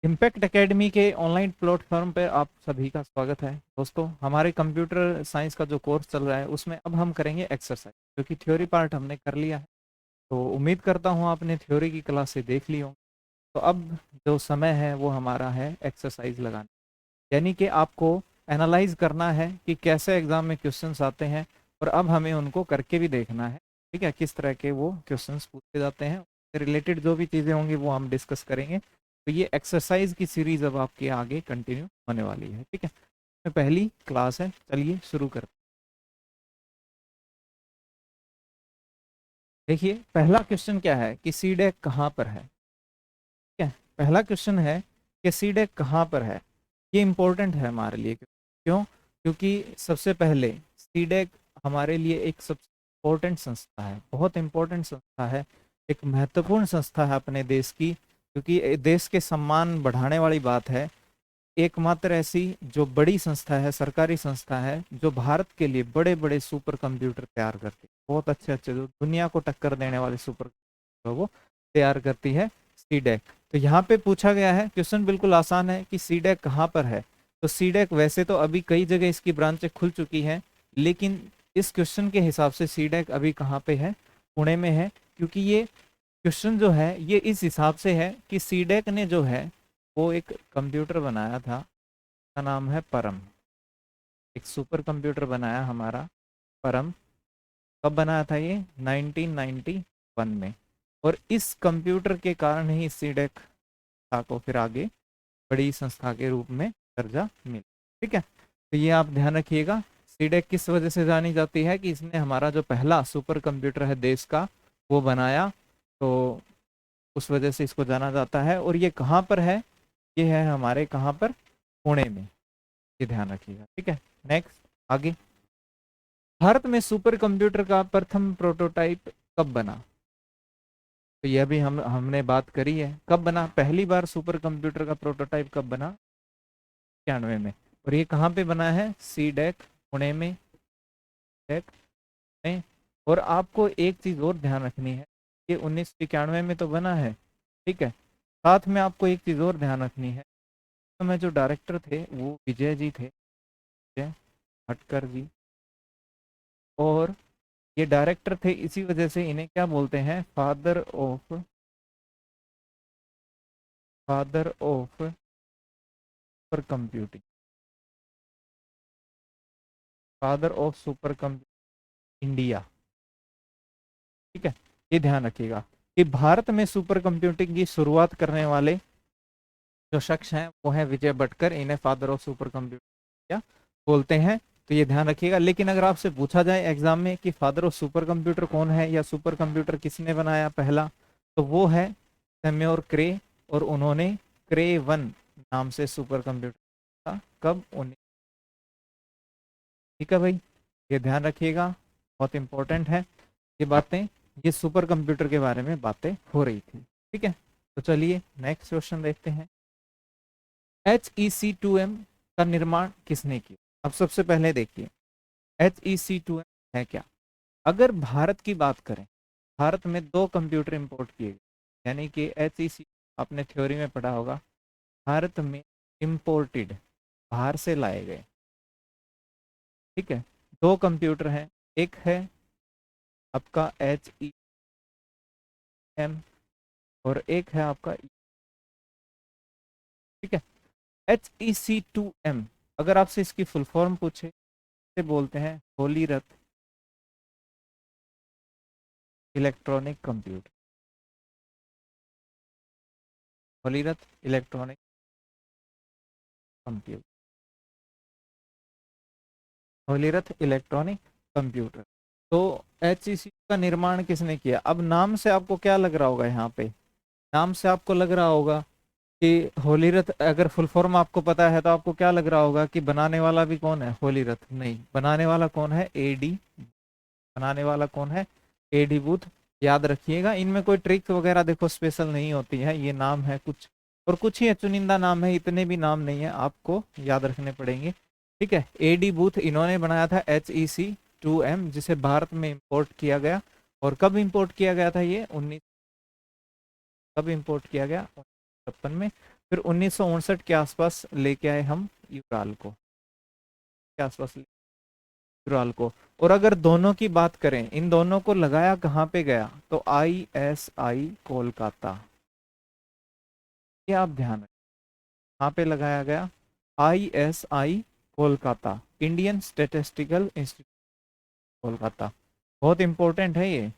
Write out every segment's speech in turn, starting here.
Impact academy के online platform पर आप सभी का स्वागत है दोस्तों। हमारे कंप्यूटर साइंस का जो कोर्स चल रहा है उसमें अब हम करेंगे एक्सरसाइज, क्योंकि थ्योरी पार्ट हमने कर लिया है। तो उम्मीद करता हूँ आपने थ्योरी की क्लास से देख ली हो। तो अब जो समय है वो हमारा है एक्सरसाइज लगाना, यानी कि आपको एनालाइज करना है कि कैसे एग्जाम में क्वेश्चंस आते हैं, और अब हमें उनको करके भी देखना है। ठीक है, किस तरह के वो क्वेश्चंस पूछे जाते हैं, रिलेटेड जो भी चीज़ें होंगी वो हम डिस्कस करेंगे। तो ये एक्सरसाइज की सीरीज अब आपके आगे कंटिन्यू होने वाली है। ठीक है, तो पहली क्लास है, चलिए शुरू करते हैं। देखिए पहला क्वेश्चन क्या है कि सी डेक कहाँ पर है। ठीक है, पहला क्वेश्चन है कि सी डेक कहाँ पर है। ये इंपॉर्टेंट है हमारे लिए। क्यों? क्योंकि सबसे पहले सी डेक हमारे लिए एक सबसे इम्पोर्टेंट संस्था है, बहुत इम्पोर्टेंट संस्था है, एक महत्वपूर्ण संस्था है अपने देश की, क्योंकि देश के सम्मान बढ़ाने वाली बात है। एकमात्र ऐसी जो बड़ी संस्था है, सरकारी संस्था है, जो भारत के लिए बड़े बड़े सुपर कंप्यूटर तैयार करती है, बहुत अच्छे अच्छे जो दुनिया को टक्कर देने वाले सुपर कंप्यूटर वो तैयार करती है सी डेक। तो यहाँ पे पूछा गया है, क्वेश्चन बिल्कुल आसान है कि सी डेक कहाँ पर है। तो सी डेक वैसे तो अभी कई जगह इसकी ब्रांचें खुल चुकी हैं, लेकिन इस क्वेश्चन के हिसाब से सी डेक अभी कहाँ पे है, पुणे में है। क्योंकि ये क्वेश्चन जो है ये इस हिसाब से है कि सी डेक ने जो है वो एक कंप्यूटर बनाया था, का नाम है परम। एक सुपर कंप्यूटर बनाया हमारा परम। कब बनाया था ये? 1991 में। और इस कंप्यूटर के कारण ही सीडेक को फिर आगे बड़ी संस्था के रूप में दर्जा मिला। ठीक है, तो ये आप ध्यान रखिएगा। सीडेक किस वजह से जानी जाती है कि इसने हमारा जो पहला सुपर कंप्यूटर है देश का वो बनाया, तो उस वजह से इसको जाना जाता है। और ये कहाँ पर है? ये है हमारे कहाँ पर? पुणे में। ये ध्यान रखिएगा। ठीक है, नेक्स्ट आगे। भारत में सुपर कंप्यूटर का प्रथम प्रोटोटाइप कब बना? तो यह भी हमने बात करी है, कब बना पहली बार सुपर कंप्यूटर का प्रोटोटाइप कब बना? 91 में। और ये कहाँ पे बना है? सी डेक पुणे में। डेक में। और आपको एक चीज और ध्यान रखनी है, ये 1991 में तो बना है। ठीक है, साथ में आपको एक चीज और ध्यान रखनी है। तो मैं जो डायरेक्टर थे वो विजय जी थे, विजय भटकर जी। और ये डायरेक्टर थे, इसी वजह से इन्हें क्या बोलते हैं? Father of super computing, father of super computing India. ठीक है, ये ध्यान रखिएगा कि भारत में सुपर कंप्यूटिंग की शुरुआत करने वाले जो शख्स हैं वो है विजय भटकर। इन्हें फादर ऑफ सुपर कंप्यूटिंग क्या बोलते हैं, तो ये ध्यान रखिएगा। लेकिन अगर आपसे पूछा जाए एग्जाम में कि फादर ऑफ सुपर कंप्यूटर कौन है या सुपर कंप्यूटर किसने बनाया पहला, तो वो है सैम्योर क्रे। और उन्होंने क्रे 1 नाम से सुपर कंप्यूटर था, कब? 19। ठीक है भाई, ये ध्यान रखिएगा, बहुत इंपॉर्टेंट है ये बातें। ये सुपर कंप्यूटर के बारे में बातें हो रही थी। ठीक है, तो चलिए नेक्स्ट क्वेश्चन देखते हैं। HEC2M का निर्माण किसने किया? अब सबसे पहले देखिए HEC2M है क्या। अगर भारत की बात करें, भारत में दो कंप्यूटर इंपोर्ट किए गए, यानी कि HEC आपने थ्योरी में पढ़ा होगा, भारत में इंपोर्टेड, बाहर से लाए गए। ठीक है, दो कंप्यूटर हैं, एक है आपका HEM और एक है आपका ठीक है HEC2M। अगर आपसे इसकी फुल फॉर्म पूछे तो बोलते हैं होली रथ इलेक्ट्रॉनिक कंप्यूटर। होली रथ इलेक्ट्रॉनिक कंप्यूटर, होली रथ इलेक्ट्रॉनिक कंप्यूटर। तो HEC का निर्माण किसने किया? अब नाम से आपको क्या लग रहा होगा? यहाँ पे नाम से आपको लग रहा होगा कि होली रथ, अगर फुल फॉर्म आपको पता है तो आपको क्या लग रहा होगा कि बनाने वाला भी कौन है? होली रथ। नहीं, बनाने वाला कौन है? AD। बनाने वाला कौन है? AD booth. याद रखिएगा, इनमें कोई ट्रिक्स वगैरह देखो स्पेशल नहीं होती है, ये नाम है कुछ, और कुछ ही चुनिंदा नाम है, इतने भी नाम नहीं है, आपको याद रखने पड़ेंगे। ठीक है, AD बूथ इन्होंने बनाया था HEC2M, जिसे भारत में इंपोर्ट किया गया। और कब इंपोर्ट किया गया था ये? 19। कब इंपोर्ट किया गया? 1956 में। फिर 1959 के आसपास लेके आए हम यूराल को, के आसपास यूराल को। और अगर दोनों की बात करें, इन दोनों को लगाया कहाँ पे गया, तो ISI कोलकाता। ये आप ध्यान रखें, कहाँ पे लगाया गया, ISI Kolkata, Indian statistical institute Kolkata. बहुत इंपॉर्टेंट है ये,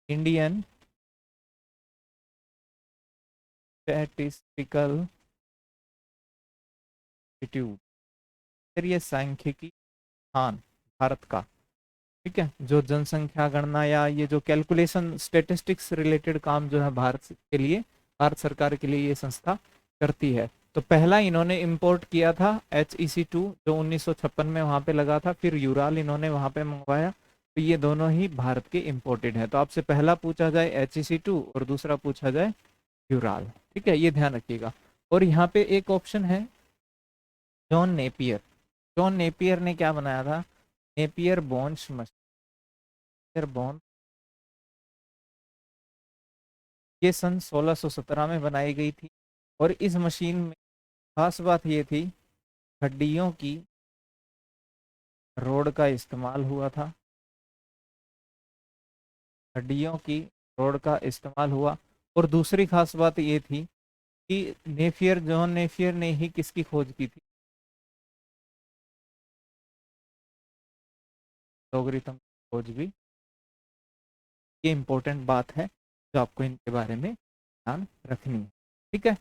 इंडियन स्टैटिस्टिकल इंस्टीट्यूट। फिर ये सांख्यिकी स्थान भारत का, ठीक है, जो जनसंख्या गणना या ये जो कैलकुलेशन स्टेटिस्टिक्स रिलेटेड काम जो है भारत के लिए, भारत सरकार के लिए ये संस्था करती है। तो पहला इन्होंने इंपोर्ट किया था HEC2 जो 1956 में वहां पे लगा था, फिर यूराल इन्होंने वहां पे मंगवाया। तो ये दोनों ही भारत के इंपोर्टेड है। तो आपसे पहला पूछा जाए HEC2 और दूसरा पूछा जाए यूराल, ठीक है, ये ध्यान रखिएगा। और यहाँ पे एक ऑप्शन है जॉन नेपियर। जॉन नेपियर ने क्या बनाया था, नेपियर बोन्स मशीन, बोन, ये सन 1617 में बनाई गई थी। और इस मशीन में खास बात ये थी, हड्डियों की रोड का इस्तेमाल हुआ था, हड्डियों की रोड का इस्तेमाल हुआ। और दूसरी खास बात ये थी कि नेफियर, जॉन नेफियर ने ही किसकी खोज की थी, लोगरिथम खोज भी। ये इंपॉर्टेंट बात है जो आपको इनके बारे में ध्यान रखनी है, ठीक है।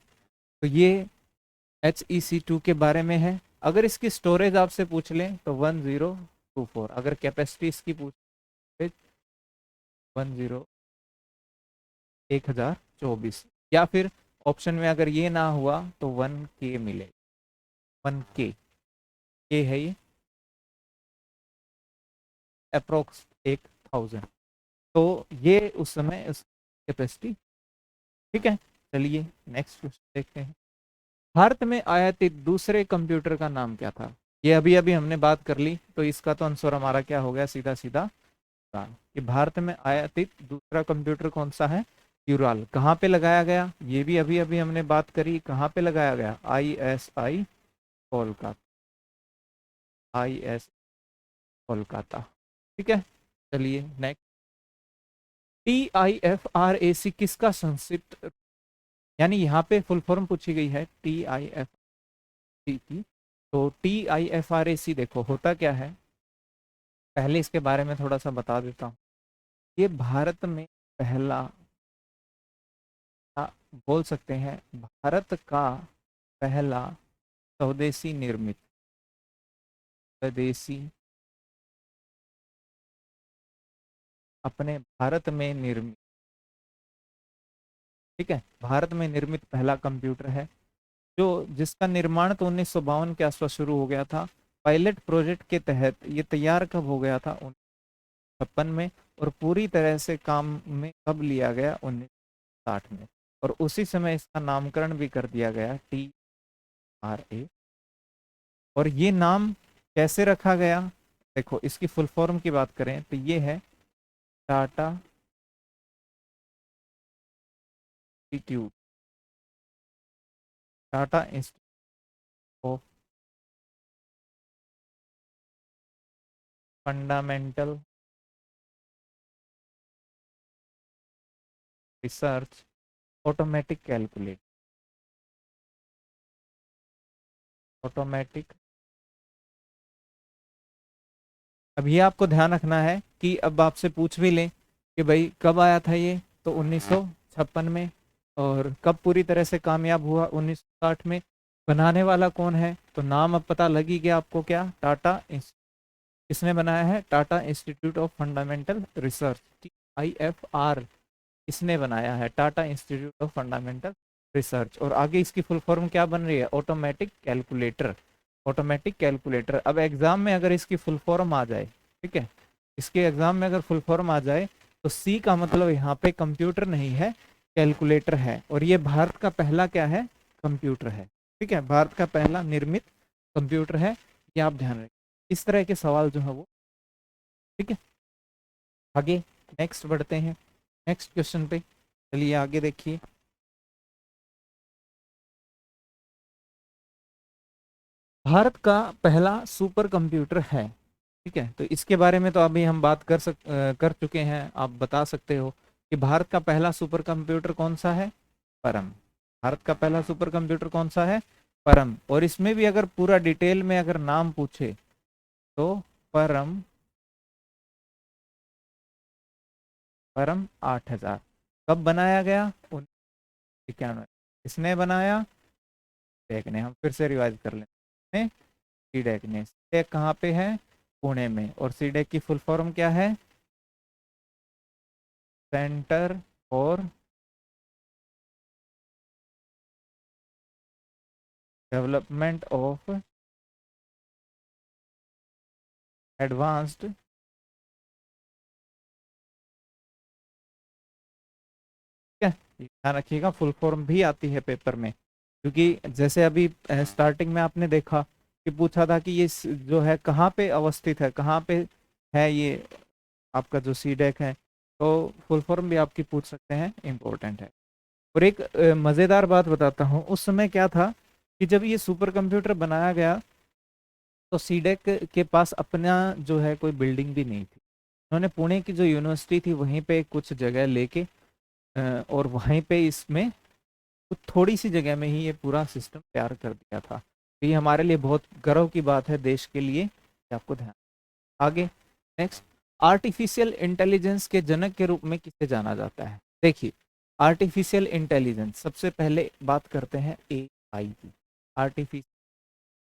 तो ये HEC2 के बारे में है। अगर इसकी स्टोरेज आपसे पूछ लें तो 1024, अगर कैपेसिटी इसकी पूछ 10 1024, या फिर ऑप्शन में अगर ये ना हुआ तो 1K मिले, 1K, ये है ये अप्रोक्स 1000। तो ये उस समय उस कैपेसिटी, ठीक है। चलिए नेक्स्ट क्वेश्चन देखते हैं। भारत में आयातित दूसरे कंप्यूटर का नाम क्या था। ये अभी अभी हमने बात कर ली, तो इसका तो आंसर हमारा क्या हो गया, सीधा सीधा यूराल। कि भारत में आयातित दूसरा कंप्यूटर कौन सा है, यूराल। कहाँ पे लगाया गया, ये भी अभी अभी हमने बात करी, कहाँ पे लगाया गया, ISI कोलकाता, IS कोलकाता, ठीक है। चलिए नेक्स्ट, TIFRAC किसका संक्षिप्त, यानी यहाँ पे फुल फॉर्म पूछी गई है TIFRAC की। तो TIFRAC देखो होता क्या है, पहले इसके बारे में थोड़ा सा बता देता हूँ। ये भारत में पहला, बोल सकते हैं भारत का पहला स्वदेशी निर्मित, स्वदेशी अपने भारत में निर्मित, ठीक है, भारत में निर्मित पहला कंप्यूटर है, जो जिसका निर्माण तो 1952 के आसपास शुरू हो गया था। पायलट प्रोजेक्ट के तहत ये तैयार कब हो गया था, 1956 में। और पूरी तरह से काम में कब लिया गया, 1960 में। और उसी समय इसका नामकरण भी कर दिया गया TRA। और ये नाम कैसे रखा गया, देखो इसकी फुल फॉर्म की बात करें तो ये है Tata institute, Tata institute of fundamental research, automatic calculate, automatic. अब ये आपको ध्यान रखना है कि अब आपसे पूछ भी लें कि भाई कब आया था ये, तो 1956 में। और कब पूरी तरह से कामयाब हुआ, 1960 में। बनाने वाला कौन है, तो नाम अब पता लग ही गया आपको, क्या, टाटा। इसने बनाया है Tata institute of fundamental research, TIFR, इसने बनाया है Tata institute of fundamental research. और आगे इसकी फुल फॉर्म क्या बन रही है, ऑटोमेटिक कैलकुलेटर, ऑटोमेटिक कैलकुलेटर। अब एग्जाम में अगर इसकी फुल फॉर्म आ जाए, ठीक है, इसके एग्जाम में अगर फुल फॉर्म आ जाए तो C का मतलब यहाँ पे कंप्यूटर नहीं है, कैलकुलेटर है। और ये भारत का पहला क्या है, कंप्यूटर है, ठीक है, भारत का पहला निर्मित कंप्यूटर है, ये आप ध्यान रखें। इस तरह के सवाल जो है वो, ठीक है। आगे नेक्स्ट बढ़ते हैं, नेक्स्ट क्वेश्चन पे। चलिए आगे देखिए, भारत का पहला सुपर कंप्यूटर है। ठीक है, तो इसके बारे में तो अभी हम बात कर चुके हैं। आप बता सकते हो कि भारत का पहला सुपर कंप्यूटर कौन सा है? परम। भारत का पहला सुपर कंप्यूटर कौन सा है? परम। और इसमें भी अगर पूरा डिटेल में अगर नाम पूछे तो परम, परम 8000 कब बनाया गया? 1991। किसने बनाया? सीडैक ने। हम फिर से रिवाइज कर लेते हैं। सीडैक ने। सीडैक कहाँ पे है? पुणे में। और सीडैक की फुल फॉर्म क्या है? Centre for development of advanced, ठीक है, ध्यान रखिएगा, फुल फॉर्म भी आती है पेपर में। क्योंकि जैसे अभी स्टार्टिंग में आपने देखा कि पूछा था कि ये जो है कहाँ पे अवस्थित है, कहाँ पे है ये आपका जो सीडेक है, तो फुल फॉर्म भी आपकी पूछ सकते हैं, इम्पोर्टेंट है। और एक मज़ेदार बात बताता हूँ, उस समय क्या था कि जब ये सुपर कंप्यूटर बनाया गया तो सीडेक के पास अपना जो है कोई बिल्डिंग भी नहीं थी। उन्होंने पुणे की जो यूनिवर्सिटी थी वहीं पे कुछ जगह लेके और वहीं पे इसमें कुछ थोड़ी सी जगह में ही ये पूरा सिस्टम तैयार कर दिया था। तो ये हमारे लिए बहुत गर्व की बात है देश के लिए, कि आपको ध्यान। आगे, नेक्स्ट, आर्टिफिशियल इंटेलिजेंस के जनक के रूप में किसे जाना जाता है? देखिए, आर्टिफिशियल इंटेलिजेंस, सबसे पहले बात करते हैं एआई की। आर्टिफिशियल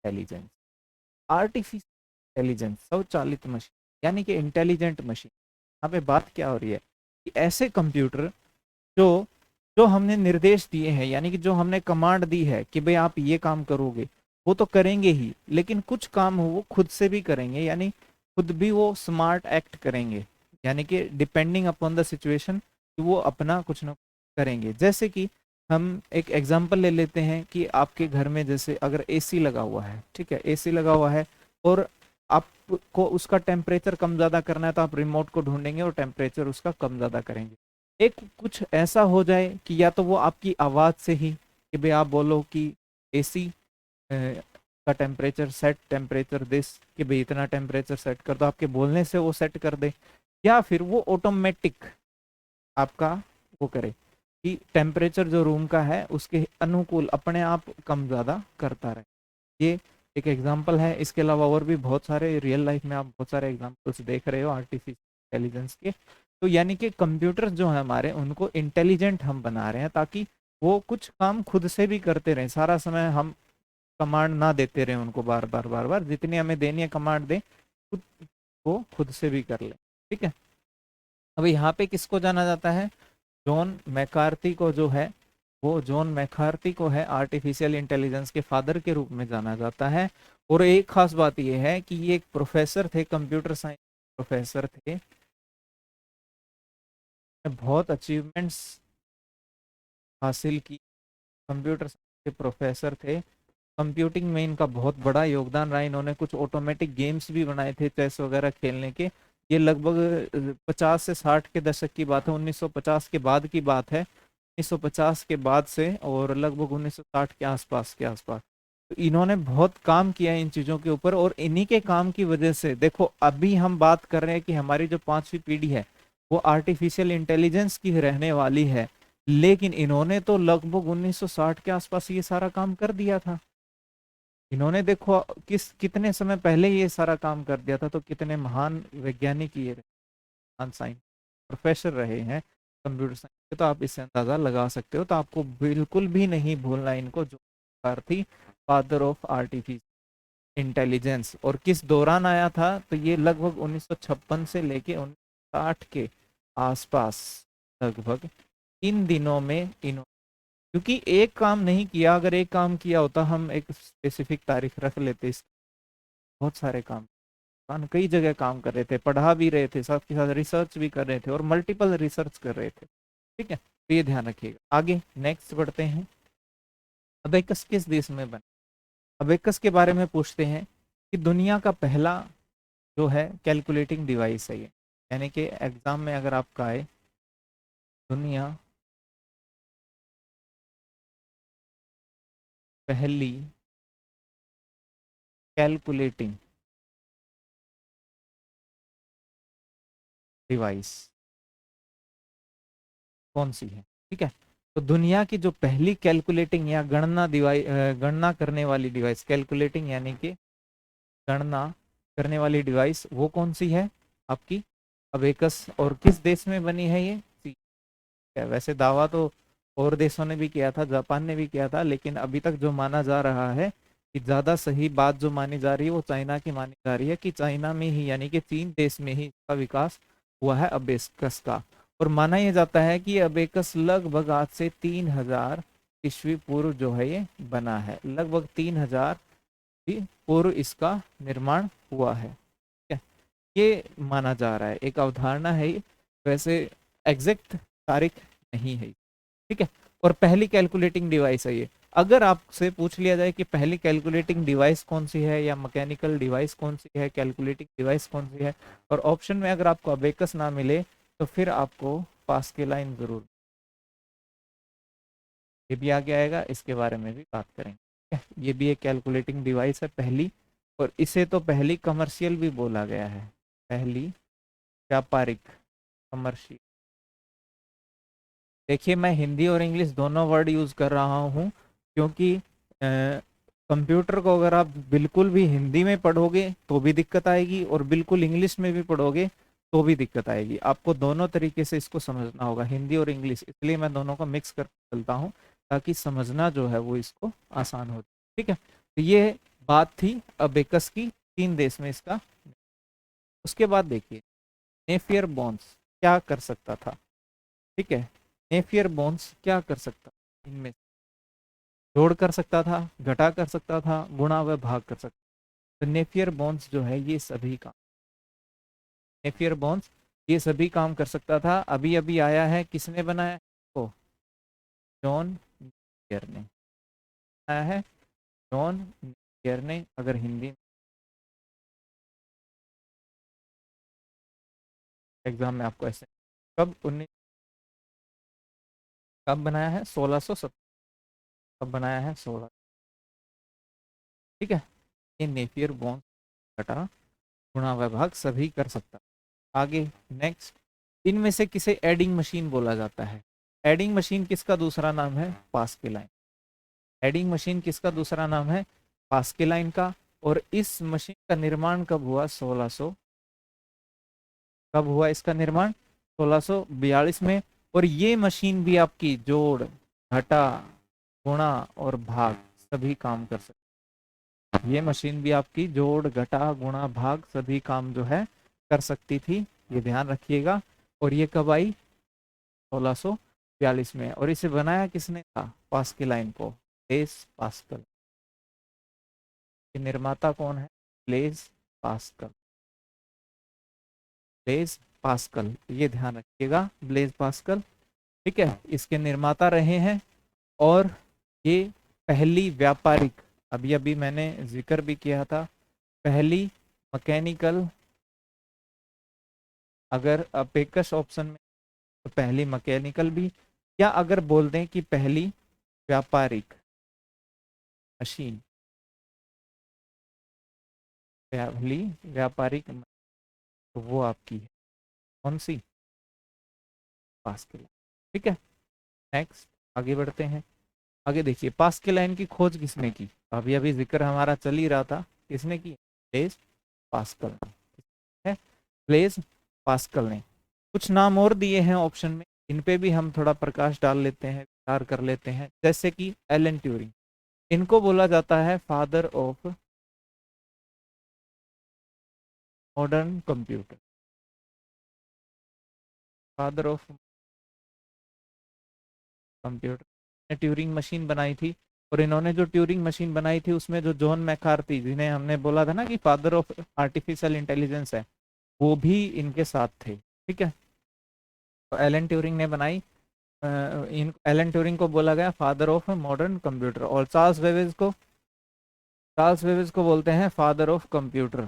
इंटेलिजेंस, आर्टिफिशियल इंटेलिजेंस, स्वचालित मशीन, यानी कि इंटेलिजेंट मशीन। यहाँ पे बात क्या हो रही है कि ऐसे कंप्यूटर जो जो हमने निर्देश दिए हैं, यानी कि जो हमने कमांड दी है कि भाई आप ये काम करोगे, वो तो करेंगे ही, लेकिन कुछ काम हो वो खुद से भी करेंगे, यानी खुद भी वो स्मार्ट एक्ट करेंगे, यानी कि डिपेंडिंग अपॉन द सिचुएशन वो अपना कुछ ना कुछ करेंगे। जैसे कि हम एक एग्जांपल ले लेते हैं कि आपके घर में जैसे अगर एसी लगा हुआ है, ठीक है, एसी लगा हुआ है और आपको उसका टेम्परेचर कम ज़्यादा करना है, तो आप रिमोट को ढूंढेंगे और टेम्परेचर उसका कम ज़्यादा करेंगे। एक कुछ ऐसा हो जाए कि या तो वो आपकी आवाज़ से ही कि भाई आप बोलो कि एसी का टेम्परेचर सेट, टेम्परेचर दिस, कि भाई इतना टेम्परेचर सेट कर दो, आपके बोलने से वो सेट कर दे, या फिर वो ऑटोमेटिक आपका वो करे कि टेम्परेचर जो रूम का है उसके अनुकूल अपने आप कम ज़्यादा करता रहे। ये एक एग्जांपल है। इसके अलावा और भी बहुत सारे रियल लाइफ में आप बहुत सारे एग्जांपल्स देख रहे हो आर्टिफिशियल इंटेलिजेंस के। तो यानी कि कंप्यूटर जो है हमारे, उनको इंटेलिजेंट हम बना रहे हैं ताकि वो कुछ काम खुद से भी करते रहें, सारा समय हम कमांड ना देते रहे उनको बार बार बार बार, जितनी हमें देनी है कमांड दे, खुद वो खुद से भी कर ले। ठीक है, अब यहाँ पे किसको जाना जाता है? जॉन मैकार्थी को जो है, वो जॉन मैकार्थी को है आर्टिफिशियल इंटेलिजेंस के फादर के रूप में जाना जाता है। और एक खास बात यह है कि ये एक प्रोफेसर थे, कंप्यूटर साइंस प्रोफेसर थे, बहुत अचीवमेंट्स हासिल की, कंप्यूटर साइंस के प्रोफेसर थे। कंप्यूटिंग में इनका बहुत बड़ा योगदान रहा। इन्होंने कुछ ऑटोमेटिक गेम्स भी बनाए थे चेस वगैरह खेलने के। ये लगभग 50 से 60 के दशक की बात है, 1950 के बाद की बात है, 1950 के बाद से और लगभग 1960 के आसपास के आसपास। तो इन्होंने बहुत काम किया है इन चीज़ों के ऊपर, और इन्हीं के काम की वजह से देखो अभी हम बात कर रहे हैं कि हमारी जो 5वीं पीढ़ी है वो आर्टिफिशियल इंटेलिजेंस की रहने वाली है। लेकिन इन्होंने तो लगभग 1960 के आसपास ये सारा काम कर दिया था। इन्होंने देखो कितने समय पहले ये सारा काम कर दिया था, तो कितने महान वैज्ञानिक ये महान साइंस प्रोफेसर रहे हैं कंप्यूटर साइंस के। तो आप इससे अंदाजा लगा सकते हो। तो आपको बिल्कुल भी नहीं भूलना इनको, जो थी फादर ऑफ आर्टिफिशियल इंटेलिजेंस। और किस दौरान आया था? तो ये लगभग 1956 से लेके 1960 के आसपास, लगभग इन दिनों में इन्होंने, क्योंकि एक काम नहीं किया, अगर एक काम किया होता हम एक स्पेसिफिक तारीख रख लेते इस, बहुत सारे काम, कई जगह काम कर रहे थे, पढ़ा भी रहे थे, साथ के साथ रिसर्च भी कर रहे थे और मल्टीपल रिसर्च कर रहे थे। ठीक है, तो ये ध्यान रखिएगा। आगे नेक्स्ट बढ़ते हैं। अबेकस किस देश में बना? अबेकस के बारे में पूछते हैं कि दुनिया का पहला जो है कैलकुलेटिंग डिवाइस है ये, यानी कि एग्जाम में अगर आपका आए, दुनिया पहली कैलकुलेटिंग डिवाइस कौन सी है? ठीक है, तो दुनिया की जो पहली कैलकुलेटिंग या गणना डिवाइस, गणना करने वाली डिवाइस, कैलकुलेटिंग यानी कि गणना करने वाली डिवाइस, वो कौन सी है आपकी? अबेकस। और किस देश में बनी है ये? वैसे दावा तो और देशों ने भी किया था, जापान ने भी किया था, लेकिन अभी तक जो माना जा रहा है कि ज्यादा सही बात जो मानी जा रही है वो चाइना की मानी जा रही है, कि चाइना में ही यानी कि चीन देश में ही इसका विकास हुआ है अबेकस का। और माना यह जाता है कि अबेकस लगभग आज से 3000 ईस्वी पूर्व जो है ये बना है, लगभग 3000 पूर्व इसका निर्माण हुआ है। ठीक है, ये माना जा रहा है, एक अवधारणा है ये, वैसे एग्जैक्ट तारीख नहीं है। ठीक है, और पहली कैलकुलेटिंग डिवाइस है ये। अगर आपसे पूछ लिया जाए कि पहली कैलकुलेटिंग डिवाइस कौन सी है या मैकेनिकल डिवाइस कौन सी है, कैलकुलेटिंग डिवाइस कौन सी है, और ऑप्शन में अगर आपको अबेकस ना मिले तो फिर आपको पास्कल लाइन जरूर, ये भी आगे आएगा, इसके बारे में भी बात करेंगे। ठीक है? ये भी एक कैलकुलेटिंग डिवाइस है पहली, और इसे तो पहली कमर्शियल भी बोला गया है, पहली व्यापारिक, कमर्शियल। देखिए मैं हिंदी और इंग्लिश दोनों वर्ड यूज कर रहा हूँ, क्योंकि कंप्यूटर को अगर आप बिल्कुल भी हिंदी में पढ़ोगे तो भी दिक्कत आएगी, और बिल्कुल इंग्लिश में भी पढ़ोगे तो भी दिक्कत आएगी। आपको दोनों तरीके से इसको समझना होगा, हिंदी और इंग्लिश, इसलिए मैं दोनों को मिक्स कर चलता हूँ ताकि समझना जो है वो इसको आसान हो। ठीक है, तो ये बात थी अबेकस की, 3 देश में इसका। उसके बाद देखिए नेफियर बोन्स क्या कर सकता था। ठीक है, नेफियर बोन्स क्या कर सकता, इनमें जोड़ कर सकता था, घटा कर सकता था, गुणा व भाग कर सकता। तो नेफियर बोन्स जो है ये सभी काम, नेफियर बोन्स ये सभी काम कर सकता था। अभी अभी आया है, किसने बनाया तो जॉन नेपियर ने बनाया है, जॉन नेपियर ने। अगर हिंदी एग्जाम में आपको ऐसे, कब 19, कब बनाया है? 1670, कब बनाया है? 16। ठीक है, ये नेपियर बोन्स घटा गुणा व भाग सभी कर सकता। आगे नेक्स्ट, इनमें से किसे एडिंग मशीन बोला जाता है? एडिंग मशीन किसका दूसरा नाम है? Pascal line. एडिंग मशीन किसका दूसरा नाम है? पास्कल लाइन का। और इस मशीन का निर्माण कब हुआ? 1600, कब हुआ इसका निर्माण? 1642 में। और ये मशीन भी आपकी जोड़, घटा, गुणा और भाग सभी काम कर सकती, ये मशीन भी आपकी जोड़, घटा, गुणा, भाग सभी काम जो है कर सकती थी, ये ध्यान रखिएगा। और ये कब आई? 1642 में। और इसे बनाया किसने था पास्कल लाइन को? Blaise Pascal. निर्माता कौन है? ब्लेज पास्कल, ब्लेज पास्कल, ये ध्यान रखिएगा, ब्लेज पास्कल। ठीक है, इसके निर्माता रहे हैं। और ये पहली व्यापारिक, अभी अभी मैंने जिक्र भी किया था, पहली मैकेनिकल, अगर अपेकस ऑप्शन में तो पहली मैकेनिकल भी, या अगर बोल दें कि पहली व्यापारिक मशीन, पहली व्यापारिक, तो वो आपकी है कौन सी? पास्कल। ठीक है, नेक्स्ट आगे बढ़ते हैं। आगे देखिए पास्कल लाइन की खोज किसने की? अभी अभी जिक्र हमारा चल ही रहा था, किसने की? ब्लेज पास्कल है, ब्लेज पास्कल ने। कुछ नाम और दिए हैं ऑप्शन में, इन पे भी हम थोड़ा प्रकाश डाल लेते हैं, विचार कर लेते हैं। जैसे कि एलन ट्यूरिंग, इनको बोला जाता है father of modern computer, father of computer. Turing machine बनाई थी, और इन्होंने जो ट्यूरिंग मशीन बनाई थी उसमें जो जॉन मैकार्थी, जिन्हें हमने बोला था ना कि फादर ऑफ आर्टिफिशियल इंटेलिजेंस है, वो भी इनके साथ थे। ठीक है, तो एलन ट्यूरिंग ने बनाई, इन एलन ट्यूरिंग को बोला गया फादर ऑफ मॉडर्न कंप्यूटर, और चार्ल्स वेवेज को बोलते हैं फादर ऑफ कंप्यूटर,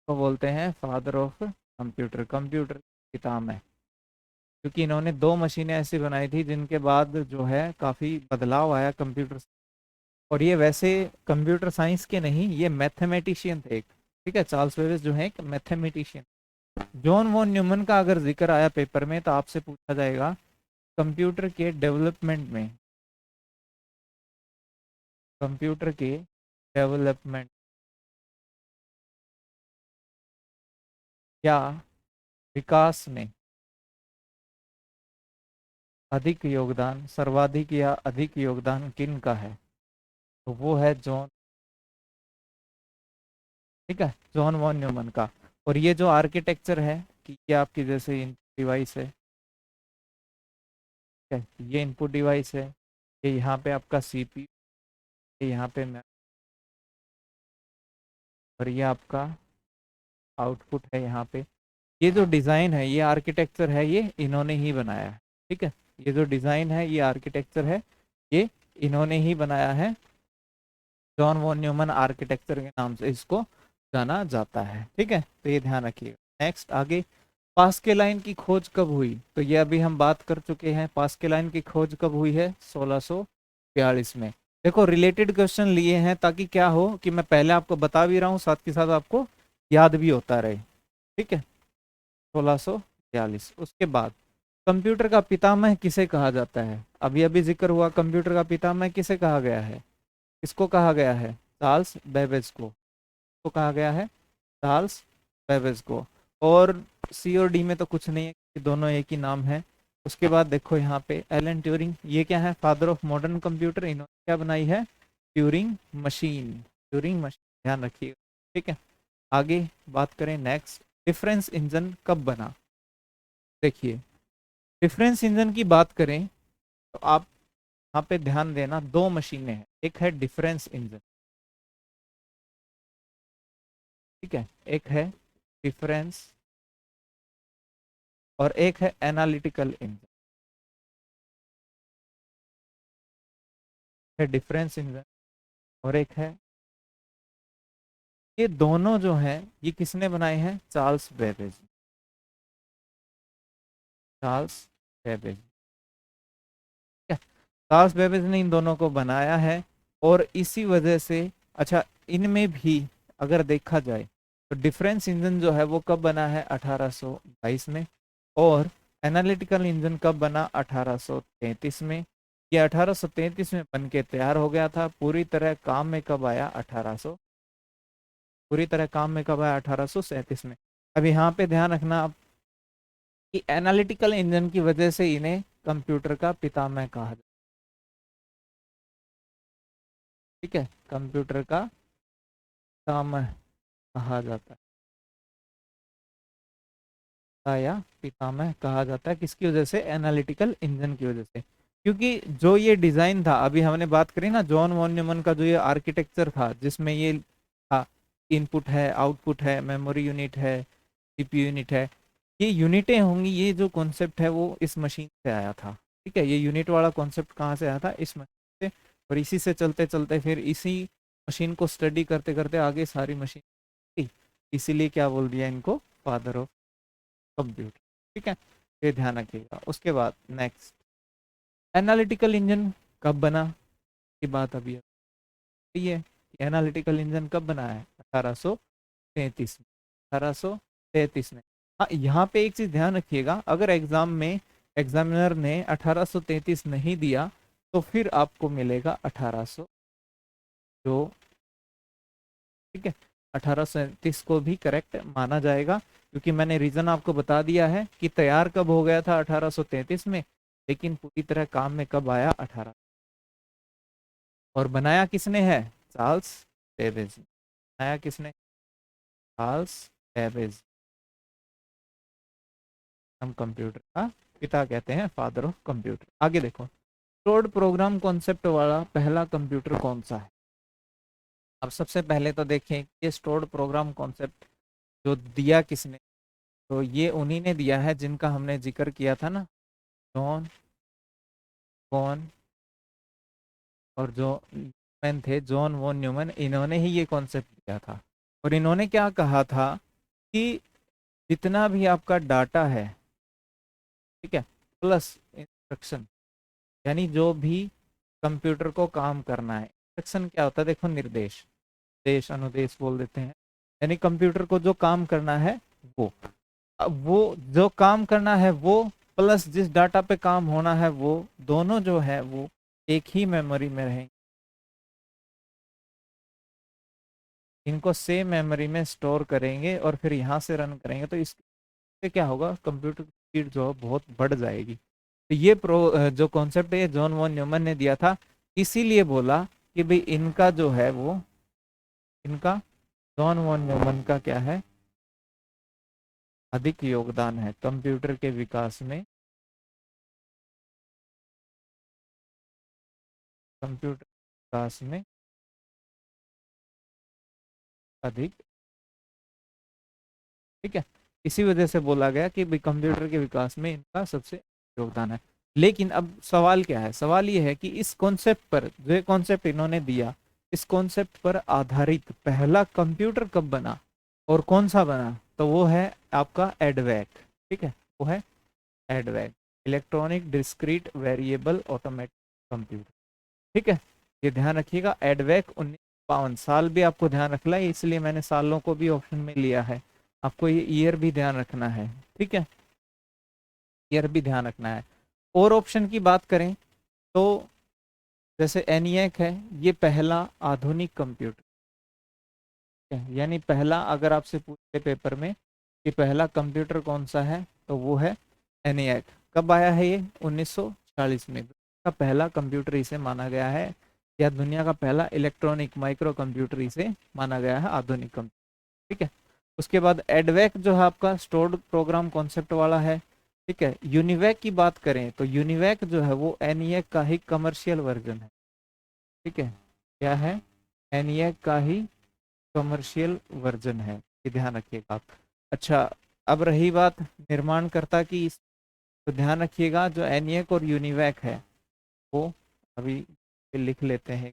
को बोलते हैं फादर ऑफ कंप्यूटर, कंप्यूटर पिता में। क्योंकि इन्होंने 2 मशीनें ऐसी बनाई थी जिनके बाद जो है काफी बदलाव आया कंप्यूटर, और ये वैसे कंप्यूटर साइंस के नहीं, ये मैथमेटिशियन थे एक। ठीक है, चार्ल्स बेबेज जो है एक मैथमेटिशियन। जॉन वॉन न्यूमन का अगर जिक्र आया पेपर में तो आपसे पूछा जाएगा कंप्यूटर के डेवलपमेंट में, कंप्यूटर के डेवलपमेंट या विकास में अधिक योगदान, सर्वाधिक या अधिक योगदान किन का है? तो वो है जॉन, ठीक है, जॉन वॉन न्यूमन का। और ये जो आर्किटेक्चर है कि ये आपकी जैसे डिवाइस है, ठीक है, ये इनपुट डिवाइस है, ये यहाँ पे आपका सीपीयू, ये यहाँ पे और ये आपका आउटपुट है यहाँ पे। ये जो डिज़ाइन है, ये आर्किटेक्चर है, ये इन्होंने ही बनाया है। ठीक है, ये जो डिज़ाइन है, ये आर्किटेक्चर है, ये इन्होंने ही बनाया है। जॉन वॉन न्यूमन आर्किटेक्चर के नाम से इसको जाना जाता है। ठीक है, तो ये ध्यान रखिएगा। नेक्स्ट आगे, पास्कल लाइन की खोज कब हुई? तो ये अभी हम बात कर चुके हैं। पास्कल लाइन की खोज कब हुई है? 1642 में। देखो रिलेटेड क्वेश्चन लिए हैं ताकि क्या हो कि मैं पहले आपको बता भी रहा हूँ, साथ के साथ आपको याद भी होता रहे। ठीक है, 1642। उसके बाद कंप्यूटर का पितामह किसे कहा जाता है? अभी अभी जिक्र हुआ, कंप्यूटर का पितामह किसे कहा गया है? किसको कहा गया है? चार्ल्स बेबेज को कहा गया है, चार्ल्स बेबेज को। और सी और डी में तो कुछ नहीं है कि दोनों एक ही नाम है। उसके बाद देखो यहाँ पे एलन ट्यूरिंग, ये क्या है? Father of modern computer. इन्होंने क्या बनाई है? ट्यूरिंग मशीन, ट्यूरिंग मशीन, ध्यान रखिए। ठीक है, आगे बात करें नेक्स्ट, डिफरेंस इंजन कब बना? देखिए, डिफरेंस इंजन की बात करें तो आप यहाँ पे ध्यान देना, दो मशीनें हैं, एक है डिफरेंस इंजन, ठीक है, एक है डिफरेंस और एक है एनालिटिकल इंजन। है डिफरेंस इंजन और एक है, ये दोनों जो हैं ये किसने बनाए हैं? Charles Babbage, Charles Babbage. Charles Babbage ने इन दोनों को बनाया है। और इसी वजह से, अच्छा, इनमें भी अगर देखा जाए तो डिफरेंस इंजन जो है वो कब बना है? 1822 में। और एनालिटिकल इंजन कब बना? 1833 में। ये 1833 में बन के तैयार हो गया था। पूरी तरह काम में कब आया? 1800, पूरी तरह काम में कब आया? 1837 में। अब यहाँ पे ध्यान रखना आप कि एनालिटिकल इंजन की वजह से इन्हें कंप्यूटर का पितामह कहा जाता है। ठीक है, कंप्यूटर का पितामह कहा जाता है या पितामह कहा जाता है, किसकी वजह से? एनालिटिकल इंजन की वजह से। क्योंकि जो ये डिजाइन था, अभी हमने बात करी ना, जॉन वॉन न्यूमन का जो ये आर्किटेक्चर था जिसमें ये था, इनपुट है, आउटपुट है, मेमोरी यूनिट है, सीपीयू यूनिट है, ये यूनिटें होंगी, ये जो कॉन्सेप्ट है वो इस मशीन से आया था। ठीक है, ये यूनिट वाला कॉन्सेप्ट कहाँ से आया था? इस मशीन से। और इसी से चलते चलते फिर इसी मशीन को स्टडी करते करते आगे सारी मशीन, इसीलिए क्या बोल दिया इनको? Father of computer. ठीक है, ये ध्यान रखिएगा। उसके बाद नेक्स्ट, एनालिटिकल इंजन कब बना? की बात अभी है, एनालिटिकल इंजन कब बना है? 1833 में, 1833 में। हाँ, यहाँ पे एक चीज ध्यान रखिएगा, अगर एग्जाम में एग्जामिनर ने 1833 नहीं दिया तो फिर आपको मिलेगा 1800 जो, ठीक है, 1837 को भी करेक्ट माना जाएगा। क्योंकि मैंने रीजन आपको बता दिया है कि तैयार कब हो गया था? 1833 में, लेकिन पूरी तरह काम में कब आया? 18। और बनाया किसने है? Charles Babbage. बनाया किसने? Charles Babbage. हम कंप्यूटर का पिता कहते हैं, फादर ऑफ कंप्यूटर। आगे देखो, स्टोर्ड प्रोग्राम कॉन्सेप्ट वाला पहला कंप्यूटर कौन सा है? अब सबसे पहले तो देखें ये स्टोर्ड प्रोग्राम कॉन्सेप्ट जो दिया किसने? तो ये उन्हीं ने दिया है जिनका हमने जिक्र किया था ना, जॉन वॉन, और जो मैन थे जॉन वॉन न्यूमन, इन्होंने ही ये कॉन्सेप्ट दिया था। और इन्होंने क्या कहा था कि जितना भी आपका डाटा है, ठीक है, प्लस इंस्ट्रक्शन, यानी जो भी कंप्यूटर को काम करना है, इंस्ट्रक्शन क्या होता है, देखो निर्देश, देश अनुदेश बोल देते हैं, यानी कंप्यूटर को जो काम करना है वो, अब वो जो काम करना है वो प्लस जिस डाटा पे काम होना है वो, दोनों जो है वो एक ही मेमोरी में रहेंगे, इनको सेम मेमोरी में स्टोर करेंगे और फिर यहाँ से रन करेंगे, तो इससे क्या होगा, कंप्यूटर की स्पीड जो है बहुत बढ़ जाएगी। तो ये जो कॉन्सेप्ट है जॉन वॉन न्यूमन ने दिया था, इसीलिए बोला कि भाई इनका जो है वो, इनका जॉन वॉन न्यूमन का क्या है, अधिक योगदान है कंप्यूटर के विकास में, कंप्यूटर विकास में अधिक, ठीक है। इसी वजह से बोला गया कि भाई कंप्यूटर के विकास में इनका सबसे योगदान है। लेकिन अब सवाल क्या है, सवाल ये है कि इस कॉन्सेप्ट पर, जो कॉन्सेप्ट इन्होंने दिया, इस कॉन्सेप्ट पर आधारित पहला कंप्यूटर कब बना और कौन सा बना, तो वो है आपका एडवैक, ठीक है, वो है एडवैक, electronic discrete variable automatic computer, ठीक है। ये ध्यान रखिएगा, एडवैक 1952, साल भी आपको ध्यान रखना है, इसलिए मैंने सालों को भी ऑप्शन में लिया है, आपको ये ईयर भी ध्यान रखना है, ठीक है, ईयर भी ध्यान रखना है। और ऑप्शन की बात करें तो जैसे एनिएक है, ये पहला आधुनिक कंप्यूटर है, यानी पहला, अगर आपसे पूछे पेपर में कि पहला कंप्यूटर कौन सा है, तो वो है एनिएक। कब आया है ये, 1940 में, का पहला कंप्यूटर इसे माना गया है, या दुनिया का पहला इलेक्ट्रॉनिक माइक्रो कंप्यूटर इसे माना गया है, आधुनिक कंप्यूटर, ठीक है। उसके बाद एडवैक जो है आपका स्टोर्ड प्रोग्राम कॉन्सेप्ट वाला है, ठीक है। यूनिवैक की बात करें तो यूनिवैक जो है वो एनिएक का ही कमर्शियल वर्जन है, ठीक है, क्या है, एनिएक का ही कमर्शियल वर्जन है, ये ध्यान रखिएगा आप। अच्छा, अब रही बात निर्माणकर्ता की, तो ध्यान रखिएगा जो एनिएक और यूनिवैक है वो अभी लिख लेते हैं,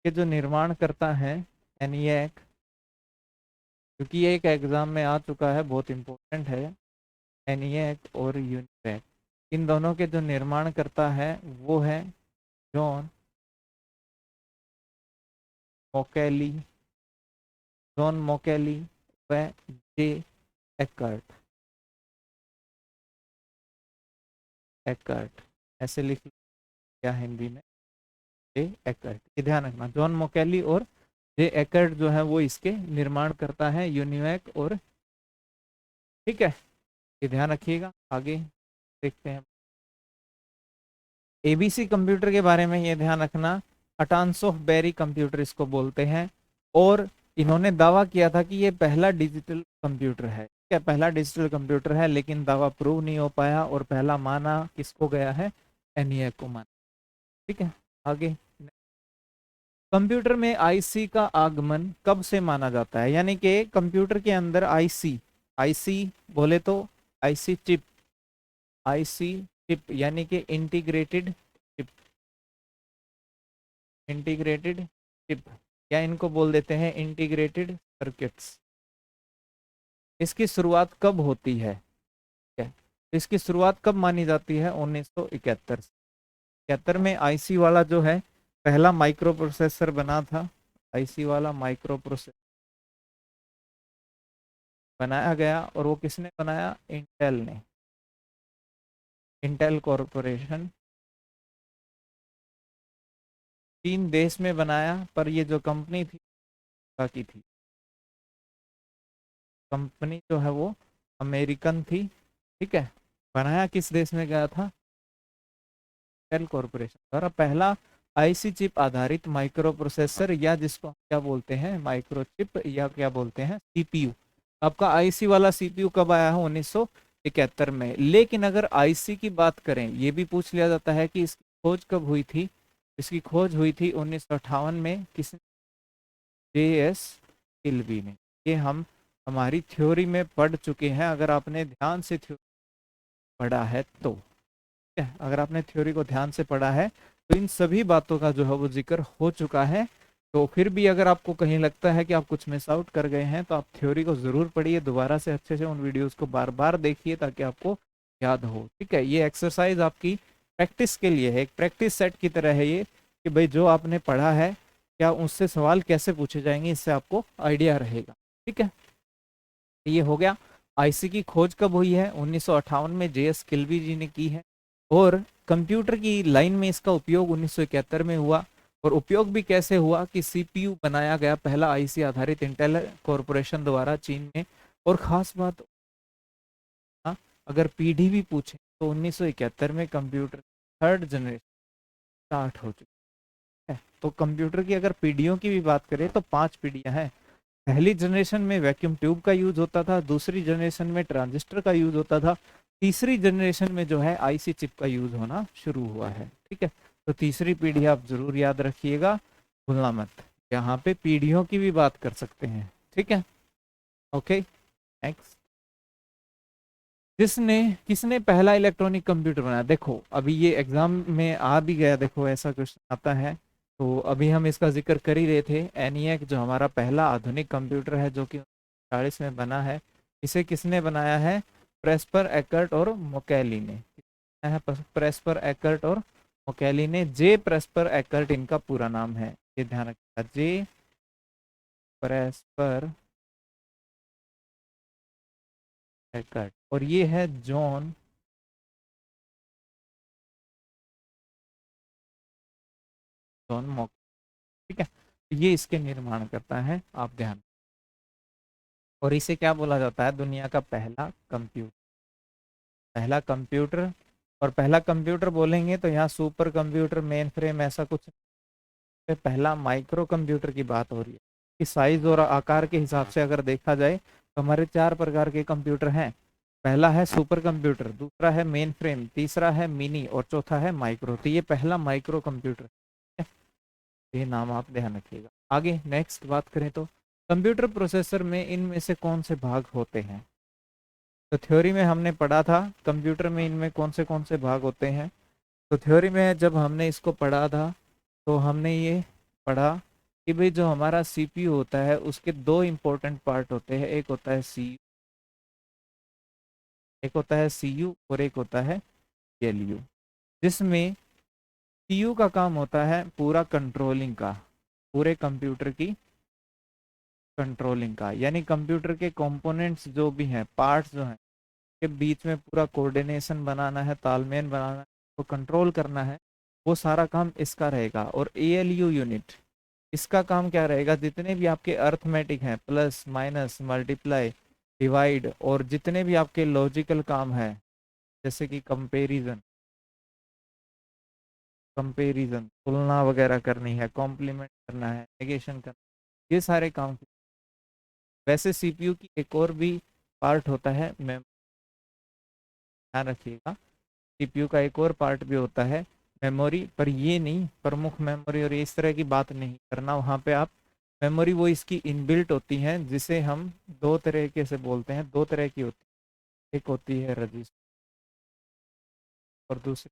कि जो निर्माण करता है एनिएक, क्योंकि ये एक एग्जाम में आ चुका है, बहुत इंपॉर्टेंट है, एनिएक और यूनिवैक, इन दोनों के जो निर्माण करता है वो है जॉन मोकेली, जॉन मोकेली व जे एकर्ट, एकर्ट ऐसे लिख लिया हिंदी में, जे एकर्ट, ये ध्यान रखना, जॉन मोकेली और जे एकर्ट जो है वो इसके निर्माण करता है, यूनिवैक और, ठीक है, ये ध्यान रखिएगा। आगे देखते हैं, एबीसी कंप्यूटर के बारे में ये ध्यान रखना, अटान्स ऑफ बेरी कंप्यूटर इसको बोलते हैं, और इन्होंने दावा किया था कि ये पहला डिजिटल कंप्यूटर है, क्या पहला डिजिटल कंप्यूटर है, लेकिन दावा प्रूव नहीं हो पाया, और पहला माना किसको गया है, एनिएक को माना, ठीक है। आगे, कंप्यूटर में आईसी का आगमन कब से माना जाता है, यानी कि कंप्यूटर के अंदर आईसी, आईसी बोले तो आईसी चिप, आईसी चिप यानी कि इंटीग्रेटेड चिप, इंटीग्रेटेड चिप, या इनको बोल देते हैं इंटीग्रेटेड सर्किट्स, इसकी शुरुआत कब होती है, क्या इसकी शुरुआत कब मानी जाती है, 1971 से, 71 में आईसी वाला जो है पहला माइक्रो प्रोसेसर बना था, आईसी वाला माइक्रो प्रोसेसर बनाया गया, और वो किसने बनाया, इंटेल ने, इंटेल कॉरपोरेशन, चीन देश में बनाया, पर ये जो कंपनी थी की थी, कंपनी जो है वो अमेरिकन थी, ठीक है, बनाया किस देश में गया था, इंटेल कॉरपोरेशन द्वारा पहला आईसी चिप आधारित माइक्रो प्रोसेसर, या जिसको क्या बोलते हैं माइक्रो चिप, या क्या बोलते हैं सीपीयू। आपका आईसी वाला सीपीयू कब आया है, 1971 में। लेकिन अगर आईसी की बात करें, ये भी पूछ लिया जाता है कि इसकी खोज कब हुई थी, इसकी खोज हुई थी 1958 में, किस, जे.एस. किल्बी ने, ये हम हमारी थ्योरी में पढ़ चुके हैं, अगर आपने ध्यान से थ्योरी पढ़ा है तो, ठीक है, अगर आपने थ्योरी को ध्यान से पढ़ा है तो इन सभी बातों का जो है वो जिक्र हो चुका है। तो फिर भी अगर आपको कहीं लगता है कि आप कुछ मिस आउट कर गए हैं, तो आप थ्योरी को ज़रूर पढ़िए, दोबारा से अच्छे से उन वीडियोस को बार बार देखिए, ताकि आपको याद हो। ठीक है, ये एक्सरसाइज आपकी प्रैक्टिस के लिए है, एक प्रैक्टिस सेट की तरह है ये, कि भाई जो आपने पढ़ा है क्या उससे सवाल कैसे पूछे जाएंगे, इससे आपको आइडिया रहेगा। ठीक है, ये हो गया। आईसी की खोज कब हुई है? 1958 में जेएस किल्बी जी ने की है। और कंप्यूटर की लाइन में इसका उपयोग 1971 में हुआ। और उपयोग भी कैसे हुआ कि सीपीयू बनाया गया पहला आईसी आधारित इंटेल कॉरपोरेशन द्वारा चीन में। और खास बात, हाँ, अगर पीढ़ी भी पूछे तो 1971 में कंप्यूटर थर्ड जनरेशन स्टार्ट हो चुकी है। तो कंप्यूटर की अगर पीढ़ियों की भी बात करें तो 5 पीढ़ियां हैं। पहली जनरेशन में वैक्यूम ट्यूब का यूज होता था, दूसरी जनरेशन में ट्रांजिस्टर का यूज होता था, तीसरी जनरेशन में जो है आईसी चिप का यूज होना शुरू हुआ है। ठीक है, तो तीसरी पीढ़ी आप जरूर याद रखिएगा, भूलना मत। यहाँ पे पीढ़ियों की भी बात कर सकते हैं। ठीक है, ओके नेक्स्ट। जिसने किसने पहला इलेक्ट्रॉनिक कंप्यूटर बनाया? देखो अभी ये एग्जाम में आ भी गया, देखो ऐसा क्वेश्चन आता है। तो अभी हम इसका जिक्र कर ही रहे थे, एनिएक जो हमारा पहला आधुनिक कंप्यूटर है जो कि 1940 में बना है, इसे किसने बनाया है? प्रेस्पर एकर्ट और मोकेली ने। प्रेस्पर एकर्ट और मोकेली ने, जे प्रेस्पर एकर्ट इनका पूरा नाम है, ये ध्यान रखिएगा, जे प्रेस्पर एकर्ट। और ये है जॉन मोक। ठीक है, तो ये इसके निर्माण करता है, आप ध्यान। और इसे क्या बोला जाता है? दुनिया का पहला कंप्यूटर। पहला कंप्यूटर, और पहला कंप्यूटर बोलेंगे तो यहाँ सुपर कंप्यूटर, मेन फ्रेम ऐसा कुछ, पहला माइक्रो कंप्यूटर की बात हो रही है। कि साइज और आकार के हिसाब से अगर देखा जाए तो हमारे 4 प्रकार के कंप्यूटर हैं। पहला है सुपर कंप्यूटर, दूसरा है मेन फ्रेम, तीसरा है मिनी और चौथा है माइक्रो। तो ये पहला माइक्रो कंप्यूटर है, ये नाम आप ध्यान रखिएगा। आगे नेक्स्ट बात करें तो कंप्यूटर प्रोसेसर में इनमें से कौन से भाग होते हैं? तो थ्योरी में हमने पढ़ा था कंप्यूटर में इनमें कौन से भाग होते हैं। तो थ्योरी में जब हमने इसको पढ़ा था तो हमने ये पढ़ा कि भाई जो हमारा सीपीयू होता है उसके 2 इंपॉर्टेंट पार्ट होते हैं, एक होता है सी, एक होता है सीयू और एक होता है एलयू। जिसमें सीयू का काम होता है पूरा कंट्रोलिंग का, पूरे कंप्यूटर की कंट्रोलिंग का, यानी कंप्यूटर के कंपोनेंट्स जो भी हैं, पार्ट्स जो हैं, के बीच में पूरा कोऑर्डिनेशन बनाना है, तालमेल बनाना है, तो कंट्रोल करना है, वो सारा काम इसका रहेगा। और एएलयू यूनिट, इसका काम क्या रहेगा? जितने भी आपके अर्थमेटिक हैं, प्लस माइनस मल्टीप्लाई डिवाइड, और जितने भी आपके लॉजिकल काम है, जैसे कि कंपेरिजन, तुलना वगैरह करनी है, कॉम्प्लीमेंट करना है, नेगेशन करना, ये सारे काम। वैसे सीपीयू की एक और भी पार्ट होता है, मैं ध्यान रखिएगा, सीपीयू का एक और पार्ट भी होता है मेमोरी, पर ये नहीं, प्रमुख मेमोरी और इस तरह की बात नहीं करना वहाँ पे आप। मेमोरी वो इसकी इनबिल्ट होती हैं, जिसे हम 2 तरीके से बोलते हैं, 2 तरह की होती है, एक होती है रजिस्टर और दूसरी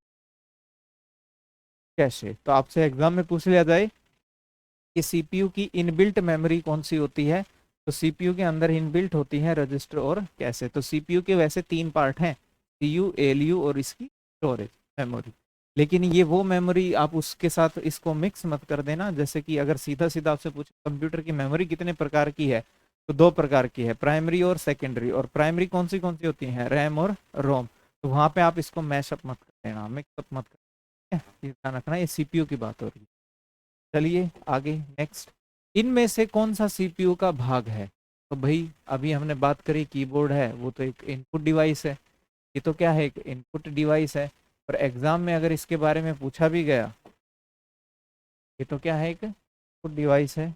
कैशे। तो आपसे एग्जाम में पूछ लिया जाए कि सीपीयू की इनबिल्ट मेमोरी कौन सी होती है, तो सीपीयू के अंदर इनबिल्ट होती है रजिस्टर और कैशे। तो सीपीयू के वैसे 3 पार्ट हैं, सीयू, एलयू और इसकी स्टोरेज मेमोरी। लेकिन ये वो मेमोरी आप उसके साथ इसको मिक्स मत कर देना। जैसे कि अगर सीधा सीधा आपसे पूछे कंप्यूटर की मेमोरी कितने प्रकार की है, तो 2 प्रकार की है, प्राइमरी और सेकेंडरी। और प्राइमरी कौन सी होती है? रैम और रोम। तो वहां पे आप इसको मैशअप मत कर देना, मिक्सअप मत कर, ये ध्यान रखना, ये सीपीयू की बात हो रही है। चलिए आगे नेक्स्ट। इनमें से कौन सा सीपीयू का भाग है? तो भाई अभी हमने बात करी कीबोर्ड है, वो तो एक इनपुट डिवाइस है, ये तो क्या है? एक इनपुट डिवाइस है। और एग्जाम में अगर इसके बारे में पूछा भी गया, ये तो क्या है? एक इनपुट डिवाइस है।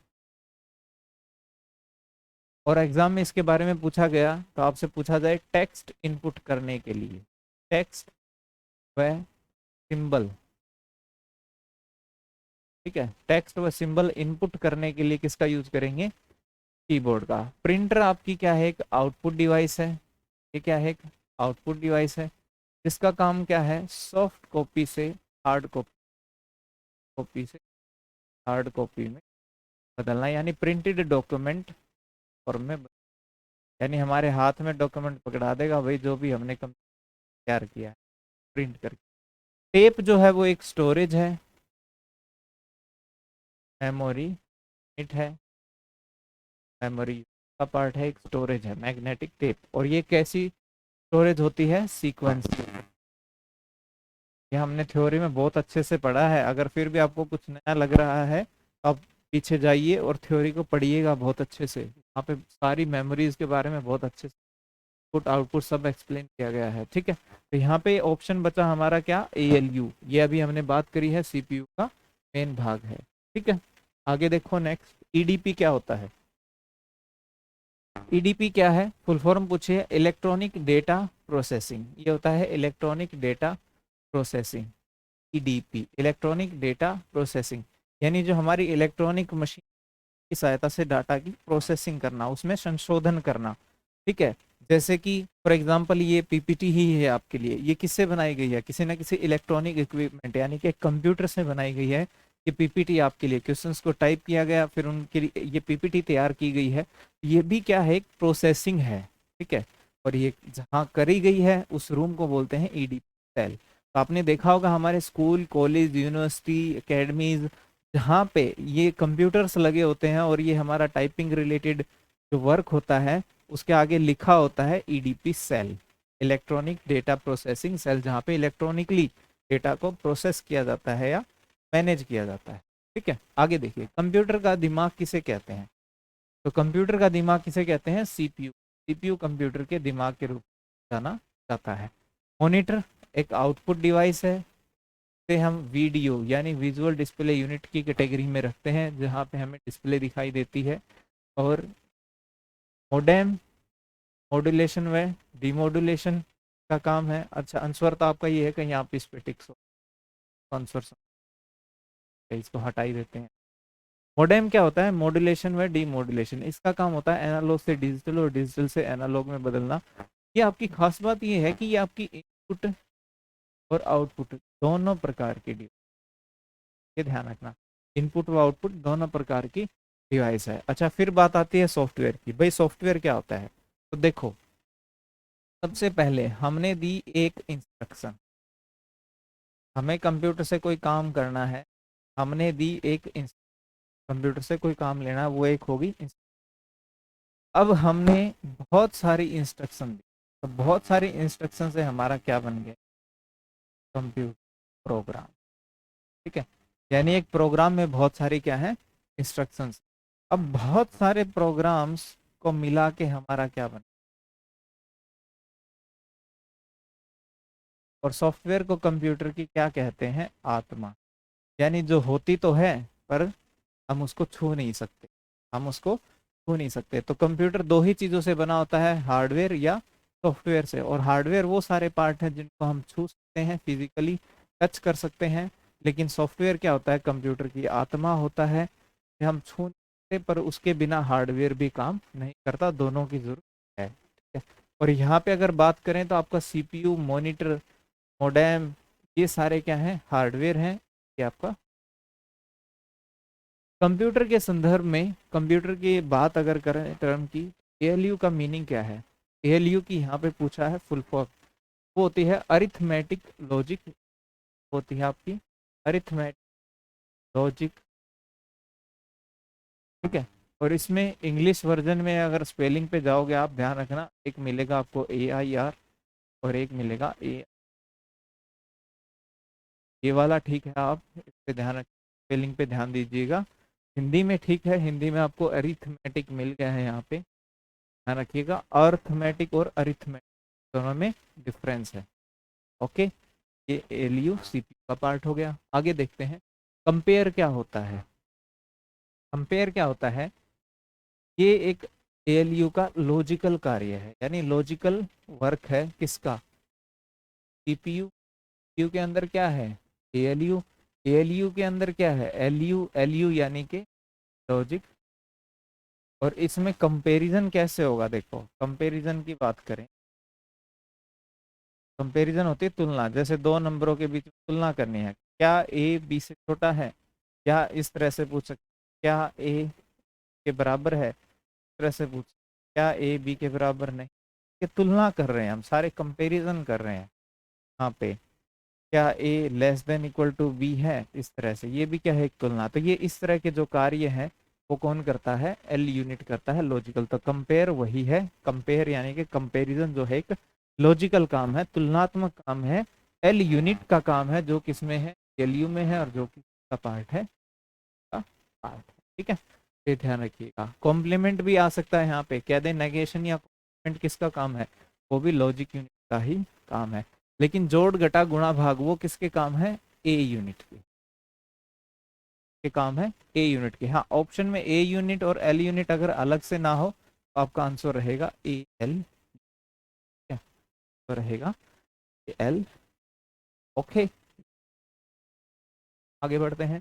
और एग्जाम में इसके बारे में पूछा गया तो आपसे पूछा जाए टेक्स्ट इनपुट करने के लिए, टेक्स्ट व सिंबल, ठीक है, टेक्स्ट व सिंबल इनपुट करने के लिए किसका यूज करेंगे? कीबोर्ड का। प्रिंटर आपकी क्या है? एक आउटपुट डिवाइस है। ये क्या है? एक आउटपुट डिवाइस है, जिसका काम क्या है? सॉफ्ट कॉपी से हार्ड कॉपी, कॉपी से हार्ड कॉपी में बदलना, यानी प्रिंटेड डॉक्यूमेंट फॉर्म में यानी हमारे हाथ में डॉक्यूमेंट पकड़ा देगा, वही जो भी हमने तैयार किया है प्रिंट करके। टेप जो है वो एक स्टोरेज है, मेमोरी इट है, मेमोरी का पार्ट है, एक स्टोरेज है मैग्नेटिक टेप। और ये कैसी स्टोरेज होती है? सीक्वेंस। ये हमने थ्योरी में बहुत अच्छे से पढ़ा है, अगर फिर भी आपको कुछ नया लग रहा है तो आप पीछे जाइए और थ्योरी को पढ़िएगा बहुत अच्छे से। वहाँ पे सारी मेमोरीज के बारे में बहुत अच्छे से इनपुट आउटपुट सब एक्सप्लेन किया गया है, ठीक है। तो यहाँ पे ऑप्शन बचा हमारा क्या? ALU। ये अभी हमने बात करी है, CPU का मेन भाग है, ठीक है। आगे देखो नेक्स्ट, EDP क्या होता है? EDP क्या है? फुल फॉर्म पूछिए, इलेक्ट्रॉनिक डेटा प्रोसेसिंग। ये होता है electronic data processing, EDP, electronic data processing. यानी जो हमारी इलेक्ट्रॉनिक मशीन की सहायता से डाटा की प्रोसेसिंग करना, उसमें संशोधन करना, ठीक है। जैसे कि फॉर एग्जांपल ये PPT ही है आपके लिए, ये किससे बनाई गई है? किसी ना किसी इलेक्ट्रॉनिक इक्विपमेंट यानी कि कंप्यूटर से बनाई गई है। ये PPT आपके लिए क्वेश्चंस को टाइप किया गया, फिर उनके लिए ये PPT तैयार की गई है। ये भी क्या है? एक प्रोसेसिंग है, ठीक है। और ये जहाँ करी गई है उस रूम को बोलते हैं EDP सेल। तो आपने देखा होगा हमारे स्कूल, कॉलेज, यूनिवर्सिटी, एकेडमीज, जहाँ पे ये कंप्यूटर्स लगे होते हैं और ये हमारा टाइपिंग रिलेटेड जो वर्क होता है, उसके आगे लिखा होता है EDP cell, electronic data processing cell, जहाँ पे इलेक्ट्रॉनिकली डेटा को प्रोसेस किया जाता है या मैनेज किया जाता है, ठीक है। आगे देखिए, कंप्यूटर का दिमाग किसे कहते हैं? तो कंप्यूटर का दिमाग किसे कहते हैं? CPU। CPU कंप्यूटर के दिमाग के रूप में जाना जाता है। मॉनिटर एक आउटपुट डिवाइस है, से हम वीडियो यानी विजुअल डिस्प्ले यूनिट की कैटेगरी में रखते हैं, जहाँ पे हमें डिस्प्ले दिखाई देती है। और मोडेम मॉड्यूलेशन व डिमॉड्यूलेशन का काम है। अच्छा, आंसर तो आपका ये है, कहीं आप इस पे टिक्स हो आंसर, इसको हटा ही देते हैं। मोडेम क्या होता है? मॉड्यूलेशन व डीमॉड्यूलेशन, इसका काम होता है एनालॉग से डिजिटल और डिजिटल से एनालॉग में बदलना। ये आपकी खास बात ये है कि ये आपकी इनपुट और आउटपुट दोनों प्रकार की ये ध्यान रखना, इनपुट व आउटपुट दोनों प्रकार की डिवाइस है। अच्छा, फिर बात आती है सॉफ्टवेयर की। भाई सॉफ्टवेयर क्या होता है? तो देखो, सबसे पहले हमने दी एक इंस्ट्रक्शन, हमें कंप्यूटर से कोई काम करना है, हमने दी एक कंप्यूटर से कोई काम लेना है, वो एक होगी। अब हमने बहुत सारी इंस्ट्रक्शन दी, तो बहुत सारी इंस्ट्रक्शन से हमारा क्या बन गया? कंप्यूटर प्रोग्राम, ठीक है। यानी एक प्रोग्राम में बहुत सारी क्या है? इंस्ट्रक्शंस। अब बहुत सारे प्रोग्राम्स को मिला के हमारा क्या बना? और सॉफ्टवेयर को कंप्यूटर की क्या कहते हैं? आत्मा। यानी जो होती तो है पर हम उसको छू नहीं सकते, हम उसको छू नहीं सकते। तो कंप्यूटर दो ही चीज़ों से बना होता है, हार्डवेयर या सॉफ्टवेयर से। और हार्डवेयर वो सारे पार्ट हैं जिनको हम छू सकते हैं, फिजिकली टच कर सकते हैं। लेकिन सॉफ्टवेयर क्या होता है? कंप्यूटर की आत्मा होता है कि हम छू नहीं सकते, पर उसके बिना हार्डवेयर भी काम नहीं करता, दोनों की जरूरत है, ठीक है। और यहाँ पे अगर बात करें तो आपका CPU, मॉनिटर, मोडेम, ये सारे क्या हैं? हार्डवेयर हैं। ये आपका कंप्यूटर के संदर्भ में, कंप्यूटर की बात अगर करें टर्म की, ALU का मीनिंग क्या है? ALU की यहाँ पे पूछा है फुल फॉर्म, वो होती है अरिथमेटिक लॉजिक, होती है आपकी अरिथमेटिक लॉजिक, ठीक है। और इसमें इंग्लिश वर्जन में अगर स्पेलिंग पे जाओगे आप, ध्यान रखना, एक मिलेगा आपको AIR और एक मिलेगा A। ये वाला ठीक है, आप इस पे ध्यान रख, स्पेलिंग पे ध्यान दीजिएगा। हिंदी में ठीक है, हिंदी में आपको अरिथमेटिक मिल गया है, यहाँ पे ध्यान रखिएगा। अर्थमेटिक और अरिथमेटिक दोनों में डिफरेंस है, ओके। ये ALU CPU का पार्ट हो गया। आगे देखते हैं, कंपेयर क्या होता है? कंपेयर क्या होता है? ये एक ALU का लॉजिकल कार्य है, यानी लॉजिकल वर्क है। किसका? CPU। CPU के अंदर क्या है? ALU। ALU के अंदर क्या है? LU यानी कि लॉजिक। और इसमें कंपैरिजन कैसे होगा? देखो, कंपैरिजन की बात करें, कंपैरिजन होती है तुलना। जैसे दो नंबरों के बीच में तुलना करनी है, क्या A B से छोटा है? क्या इस तरह से पूछ सकते, क्या A के बराबर है? इस तरह से पूछ, क्या A B के बराबर नहीं? ये तुलना कर रहे हैं हम, सारे कंपैरिजन कर रहे हैं। यहाँ पे क्या A less than equal to B है, इस तरह से ये भी क्या है, एक तुलना। तो ये इस तरह के जो कार्य हैं वो कौन करता है, एल यूनिट करता है, लॉजिकल। तो कंपेयर वही है, कंपेयर यानी कि कंपैरिजन जो है एक लॉजिकल काम है, तुलनात्मक काम है। एल यूनिट का काम है जो किसमें है, एलयू में है, और जो कि का पार्ट है, का पार्ट है। ठीक है, ये ध्यान रखिएगा। कॉम्प्लीमेंट भी आ सकता है यहाँ पे, कह दे नेगेशन या कॉम्प्लीमेंट किसका काम है, वो भी लॉजिक यूनिट का ही काम है। लेकिन जोड़ घटा गुणा भाग वो किसके काम है, ए यूनिट के काम है, ए यूनिट के। हाँ, ऑप्शन में ए यूनिट और एल यूनिट अगर अलग से ना हो तो आपका आंसर रहेगा ए एल, क्या तो रहेगा ए एल। ओके, आगे बढ़ते हैं।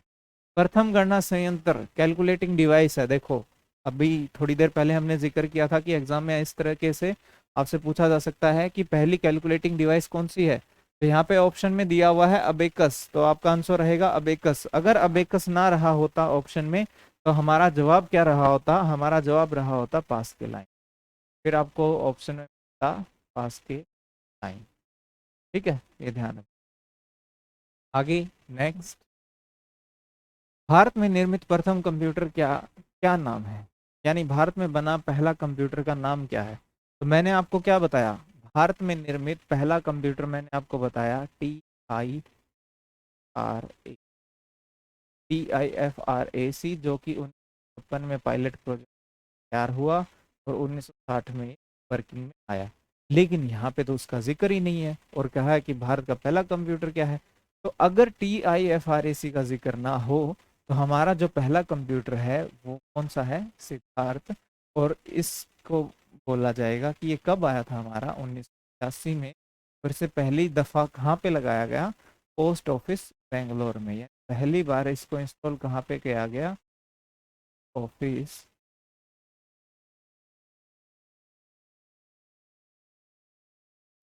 प्रथम गणना संयंत्र कैलकुलेटिंग डिवाइस है। देखो, अभी थोड़ी देर पहले हमने जिक्र किया था कि एग्जाम में इस तरह से आपसे पूछा जा सकता है कि पहली कैलकुलेटिंग डिवाइस कौन सी है। तो यहाँ पे ऑप्शन में दिया हुआ है अबेकस, तो आपका आंसर रहेगा अबेकस। अगर अबेकस ना रहा होता ऑप्शन में तो हमारा जवाब क्या रहा होता, हमारा जवाब रहा होता पास के लाइन। फिर आपको ऑप्शन में था पास के लाइन। ठीक है, ये ध्यान रखें। आगे नेक्स्ट, भारत में निर्मित प्रथम कंप्यूटर क्या क्या नाम है, यानी भारत में बना पहला कंप्यूटर का नाम क्या है। तो मैंने आपको क्या बताया, भारत में निर्मित पहला कंप्यूटर मैंने आपको बताया TIFRAC, जो कि 1956 में पायलट प्रोजेक्ट तैयार हुआ और 1960 में वर्किंग में आया। लेकिन यहाँ पे तो उसका जिक्र ही नहीं है, और कहा है कि भारत का पहला कंप्यूटर क्या है। तो अगर TIFRAC का जिक्र ना हो तो हमारा जो पहला कंप्यूटर है वो कौन सा है, सिद्धार्थ। और इसको बोला जाएगा कि ये कब आया था, हमारा 1986 में। और इसे पहली दफा कहाँ पे लगाया गया, पोस्ट ऑफिस बेंगलोर में। ये पहली बार इसको इंस्टॉल कहाँ पे किया गया, ऑफिस।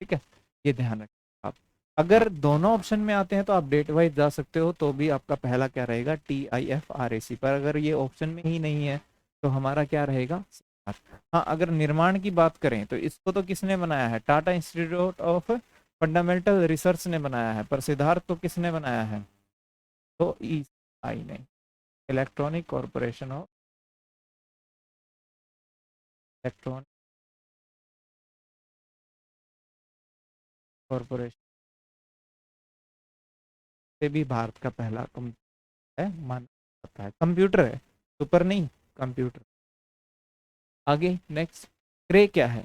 ठीक है, ये ध्यान रखें आप। अगर दोनों ऑप्शन में आते हैं तो आप डेट वाइज जा सकते हो, तो भी आपका पहला क्या रहेगा, TIFRAC। पर अगर ये ऑप्शन में ही नहीं है तो हमारा क्या रहेगा, सिद्धार्थ। हाँ, अगर निर्माण की बात करें तो इसको तो किसने बनाया है, Tata institute of fundamental research ने बनाया है। पर सिद्धार्थ तो किसने बनाया है, तो ECI ने, electronic corporation of electronic corporation से भी भारत का पहला है माना जाता है। कंप्यूटर है, सुपर नहीं, कंप्यूटर। आगे नेक्स्ट, क्रे क्या है,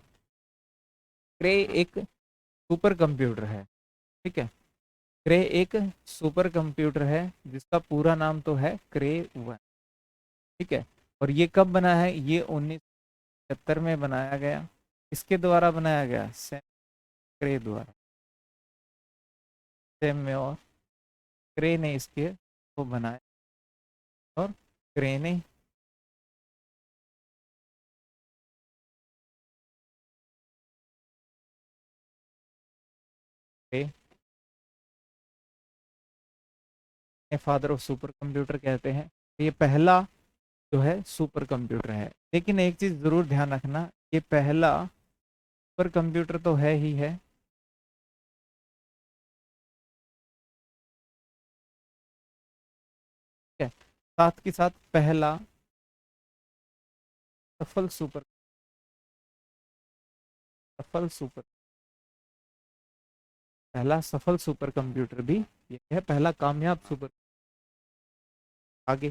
क्रे एक सुपर कंप्यूटर है। ठीक है, क्रे एक सुपर कंप्यूटर है जिसका पूरा नाम तो है क्रे 1। ठीक है, और ये कब बना है, ये 1970 में बनाया गया। इसके द्वारा बनाया गया, सैम क्रे द्वारा, सैम में, और क्रे ने इसके को बनाया, और क्रे ने फादर ऑफ सुपर कंप्यूटर कहते हैं। ये पहला जो है सुपर कंप्यूटर है। लेकिन एक चीज जरूर ध्यान रखना, ये पहला सुपर कंप्यूटर तो है ही है, ठीक है, साथ के साथ पहला सफल सुपर, सफल सुपर, पहला सफल सुपर कंप्यूटर भी ये है, पहला कामयाब सुपर। आगे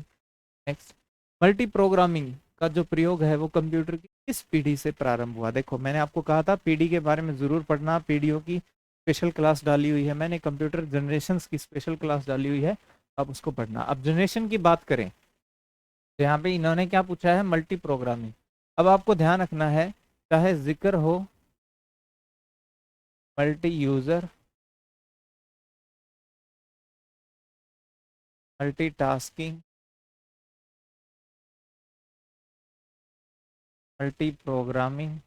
नेक्स्ट, मल्टी प्रोग्रामिंग का जो प्रयोग है वो कंप्यूटर की किस पीढ़ी से प्रारंभ हुआ। देखो, मैंने आपको कहा था पीढ़ी के बारे में जरूर पढ़ना, पीढ़ियों की स्पेशल क्लास डाली हुई है मैंने, कंप्यूटर जनरेशन की स्पेशल क्लास डाली हुई है, आप उसको पढ़ना। अब जनरेशन की बात करें तो यहाँ पे इन्होंने क्या पूछा है, मल्टी प्रोग्रामिंग। अब आपको ध्यान रखना है, चाहे जिक्र हो multi user, multitasking, multi programming,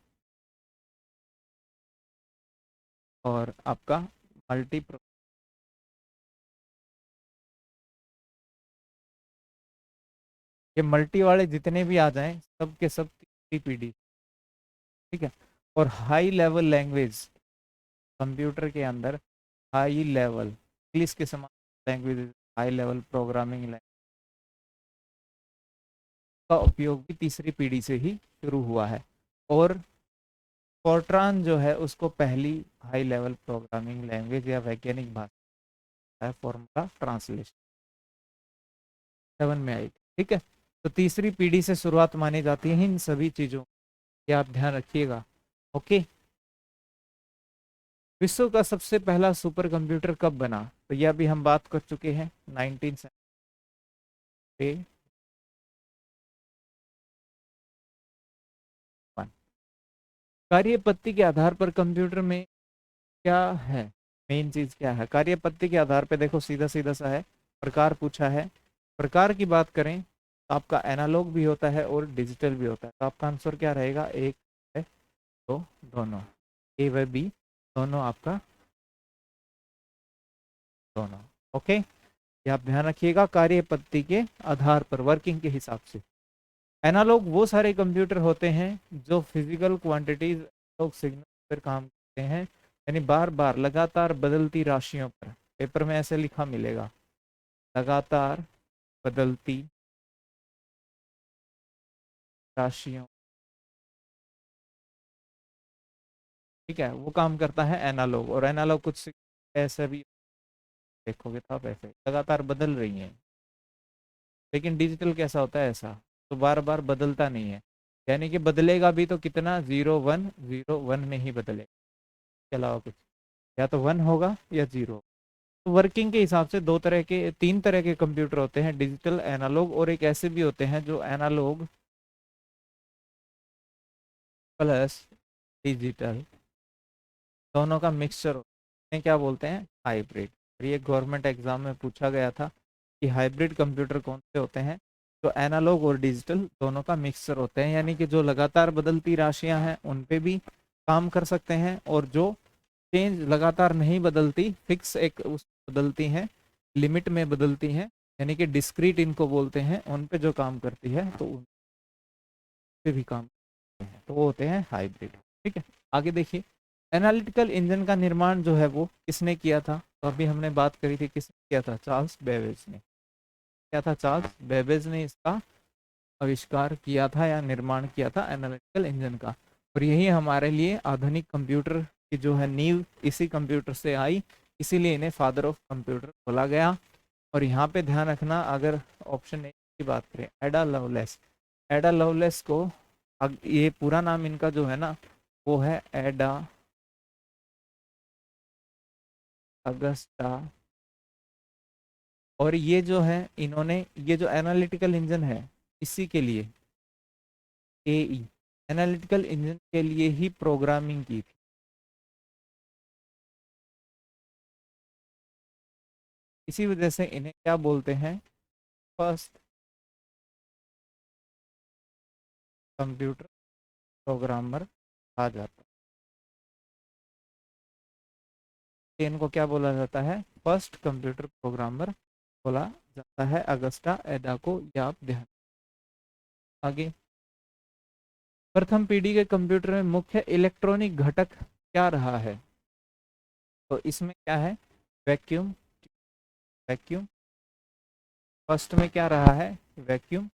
और आपका मल्टी, ये मल्टी वाले जितने भी आ जाएं सब के सब तीसरी पीढ़ी। ठीक है, और हाई लेवल लैंग्वेज कंप्यूटर के अंदर हाई लेवल इंग्लिश के समान language, high level programming language का उपयोग भी तीसरी पीढ़ी से ही शुरू हुआ है। और फोर्ट्रान जो है उसको पहली हाई लेवल प्रोग्रामिंग लैंग्वेज या वैज्ञानिक भाषा है, फॉर्मूला ट्रांसलेशन 7 में आई थी। ठीक है, तो तीसरी पीढ़ी से शुरुआत मानी जाती है इन सभी चीज़ों की, आप ध्यान रखिएगा। ओके, विश्व का सबसे पहला सुपर कंप्यूटर कब बना, तो यह भी हम बात कर चुके हैं 1971। कार्य पत्ती के आधार पर कंप्यूटर में क्या है, मेन चीज क्या है कार्य पत्ती के आधार पे, देखो सीधा सीधा सा है, प्रकार पूछा है। प्रकार की बात करें तो आपका एनालॉग भी होता है और डिजिटल भी होता है, तो आपका आंसर क्या रहेगा, एक है तो दोनों, ए व बी दोनों आपका, दोनों। ओके, ये आप ध्यान रखिएगा, कार्य पत्ती के आधार पर वर्किंग के हिसाब से। एनालॉग वो सारे कंप्यूटर होते हैं जो फिजिकल क्वांटिटीज लोग सिग्नल पर काम करते हैं, यानी बार बार लगातार बदलती राशियों पर, पेपर में ऐसे लिखा मिलेगा, लगातार बदलती राशियों, ठीक है, वो काम करता है एनालॉग। और एनालॉग कुछ ऐसे भी देखोगे तो आप ऐसे लगातार बदल रही हैं, लेकिन डिजिटल कैसा होता है, ऐसा तो बार बार बदलता नहीं है, यानी कि बदलेगा भी तो कितना, 0 1 0 1 में ही बदलेगा, इसके अलावा कुछ, या तो 1 होगा या 0। तो वर्किंग के हिसाब से दो तरह के, तीन तरह के कंप्यूटर होते हैं, डिजिटल, एनालॉग, और एक ऐसे भी होते हैं जो एनालॉग प्लस डिजिटल दोनों का मिक्सचर होते हैं, क्या बोलते हैं, हाइब्रिड। और ये गवर्नमेंट एग्जाम में पूछा गया था कि हाइब्रिड कंप्यूटर कौन से होते हैं, तो एनालॉग और डिजिटल दोनों का मिक्सचर होते हैं, यानी कि जो लगातार बदलती राशियां हैं उन पे भी काम कर सकते हैं, और जो चेंज लगातार नहीं बदलती, फिक्स एक उस बदलती हैं, लिमिट में बदलती हैं, यानी कि डिस्क्रीट इनको बोलते हैं, उन पे जो काम करती है तो उन पे भी काम करते हैं, तो वो होते हैं हाइब्रिड। ठीक है, आगे देखिए, एनालिटिकल इंजन का निर्माण जो है वो किसने किया था, तो अभी हमने बात करी थी, किसने किया था, चार्ल्स बेबेज ने। क्या था, चार्ल्स बेबेज ने इसका आविष्कार किया था या निर्माण किया था एनालिटिकल इंजन का। और यही हमारे लिए आधुनिक कंप्यूटर की जो है नींव इसी कंप्यूटर से आई, इसीलिए इन्हें फादर ऑफ कंप्यूटर बोला गया। और यहाँ पे ध्यान रखना, अगर ऑप्शन ए की बात करें, एडा लवलेस, एडा लवलेस को ये पूरा नाम इनका जो है ना वो है एडा अगस्टा। और ये जो है इन्होंने, ये जो एनालिटिकल इंजन है इसी के लिए, एई एनालिटिकल इंजन के लिए ही प्रोग्रामिंग की थी, इसी वजह से इन्हें क्या बोलते हैं, फर्स्ट कंप्यूटर प्रोग्रामर कहा जाता है। इनको क्या बोला जाता है, फर्स्ट कंप्यूटर प्रोग्रामर बोला जाता है, अगस्टा एडा को, या आप ध्यान। आगे, प्रथम पीढ़ी के कंप्यूटर में मुख्य इलेक्ट्रॉनिक घटक क्या रहा है, तो इसमें क्या है, वैक्यूम, वैक्यूम, फर्स्ट में क्या रहा है, वैक्यूम,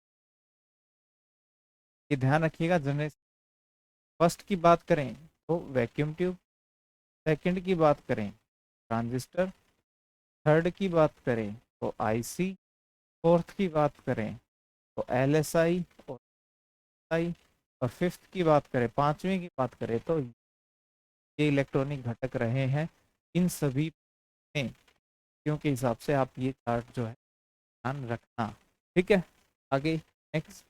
ये ध्यान रखिएगा। जनरेशन फर्स्ट की बात करें तो वैक्यूम ट्यूब, सेकंड की बात करें ट्रांजिस्टर, थर्ड की बात करें तो आईसी, फोर्थ की बात करें तो एलएसआई और आई, और फिफ्थ की बात करें, पांचवी की बात करें तो ये इलेक्ट्रॉनिक घटक रहे हैं। इन सभी में क्योंकि हिसाब से आप ये चार्ट जो है ध्यान रखना। ठीक है, आगे नेक्स्ट,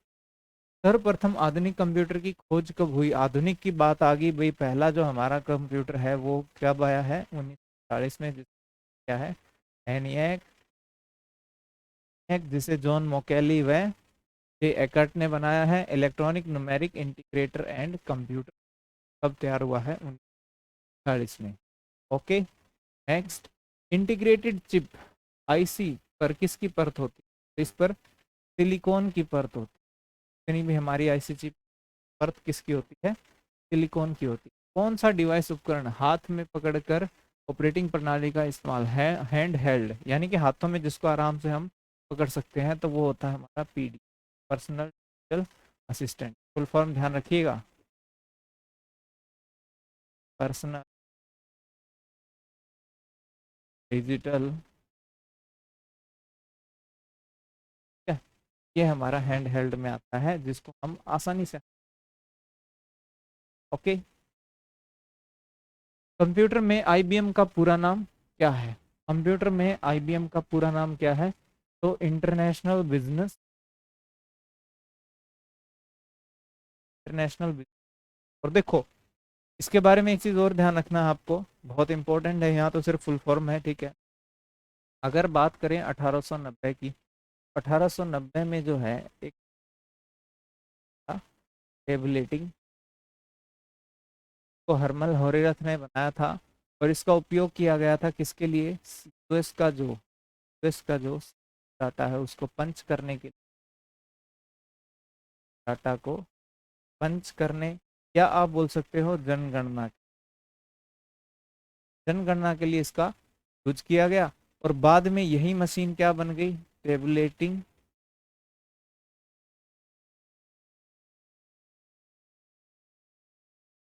सर्वप्रथम आधुनिक कंप्यूटर की खोज कब हुई, आधुनिक की बात आ गई भाई, पहला जो हमारा कंप्यूटर है वो कब आया है, 1940 में, क्या है, एनिएक, जिसे जॉन मोकेली व जे एकर्ट ने बनाया है। Electronic numeric integrator and computer कब तैयार हुआ है, 1940 में। Okay, next, integrated chip IC पर किसकी परत होती है, इस पर सिलिकॉन की परत होती है, यानी भी हमारी आईसी चिप परत किसकी होती है, सिलिकॉन की होती है। कौन सा डिवाइस उपकरण हाथ में पकड़कर ऑपरेटिंग प्रणाली का इस्तेमाल है हैंड हेल्ड, यानी कि हाथों में जिसको आराम से हम पकड़ सकते हैं, तो वो होता है हमारा PD, personal digital assistant. Full form ध्यान रखिएगा, पर्सनल डिजिटल, ये हमारा हैंड हेल्ड में आता है, जिसको हम आसानी से, ओके। कंप्यूटर में आईबीएम का पूरा नाम क्या है? कंप्यूटर में आईबीएम का पूरा नाम क्या है? तो इंटरनेशनल बिजनेस, इंटरनेशनल। और देखो, इसके बारे में एक चीज और ध्यान रखना है आपको, बहुत इंपॉर्टेंट है, यहाँ तो सिर्फ फुल फॉर्म है, ठीक है। अगर बात करें 1890 की, 1890 में जो है एक टेबलेटिंग को हर्मल होरेरथ ने बनाया था, और इसका उपयोग किया गया था किसके लिए? यूएस का जो डाटा है उसको पंच करने के, डाटा को पंच करने, या आप बोल सकते हो जनगणना, जनगणना के लिए इसका यूज किया गया। और बाद में यही मशीन क्या बन गई? टेबुलेटिंग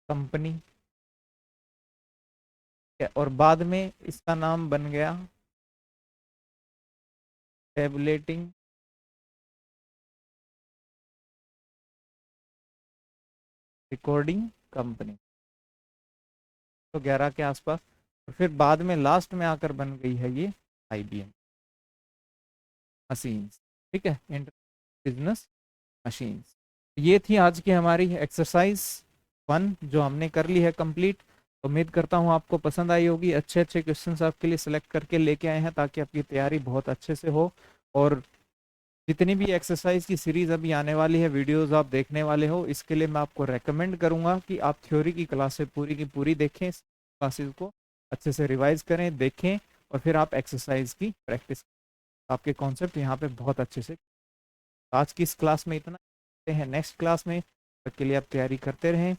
कंपनी, और बाद में इसका नाम बन गया टेबुलेटिंग रिकॉर्डिंग कंपनी, तो 11 के आसपास। और फिर बाद में लास्ट में आकर बन गई है ये आईबीएम मशीन्स, ठीक है, बिजनेस मशीन्स। ये थी आज की हमारी एक्सरसाइज 1 जो हमने कर ली है कंप्लीट। उम्मीद करता हूँ आपको पसंद आई होगी, अच्छे अच्छे क्वेश्चंस आपके लिए सिलेक्ट करके लेके आए हैं ताकि आपकी तैयारी बहुत अच्छे से हो। और जितनी भी एक्सरसाइज की सीरीज अभी आने वाली है, वीडियोस आप देखने वाले हो, इसके लिए मैं आपको रेकमेंड करूंगा कि आप थ्योरी की क्लासेस पूरी की पूरी देखें, क्लासेस को अच्छे से रिवाइज करें, देखें, और फिर आप एक्सरसाइज की प्रैक्टिस, आपके कॉन्सेप्ट यहाँ पे बहुत अच्छे से। आज की इस क्लास में इतना हैं, नेक्स्ट क्लास में तक के लिए आप तैयारी करते रहें।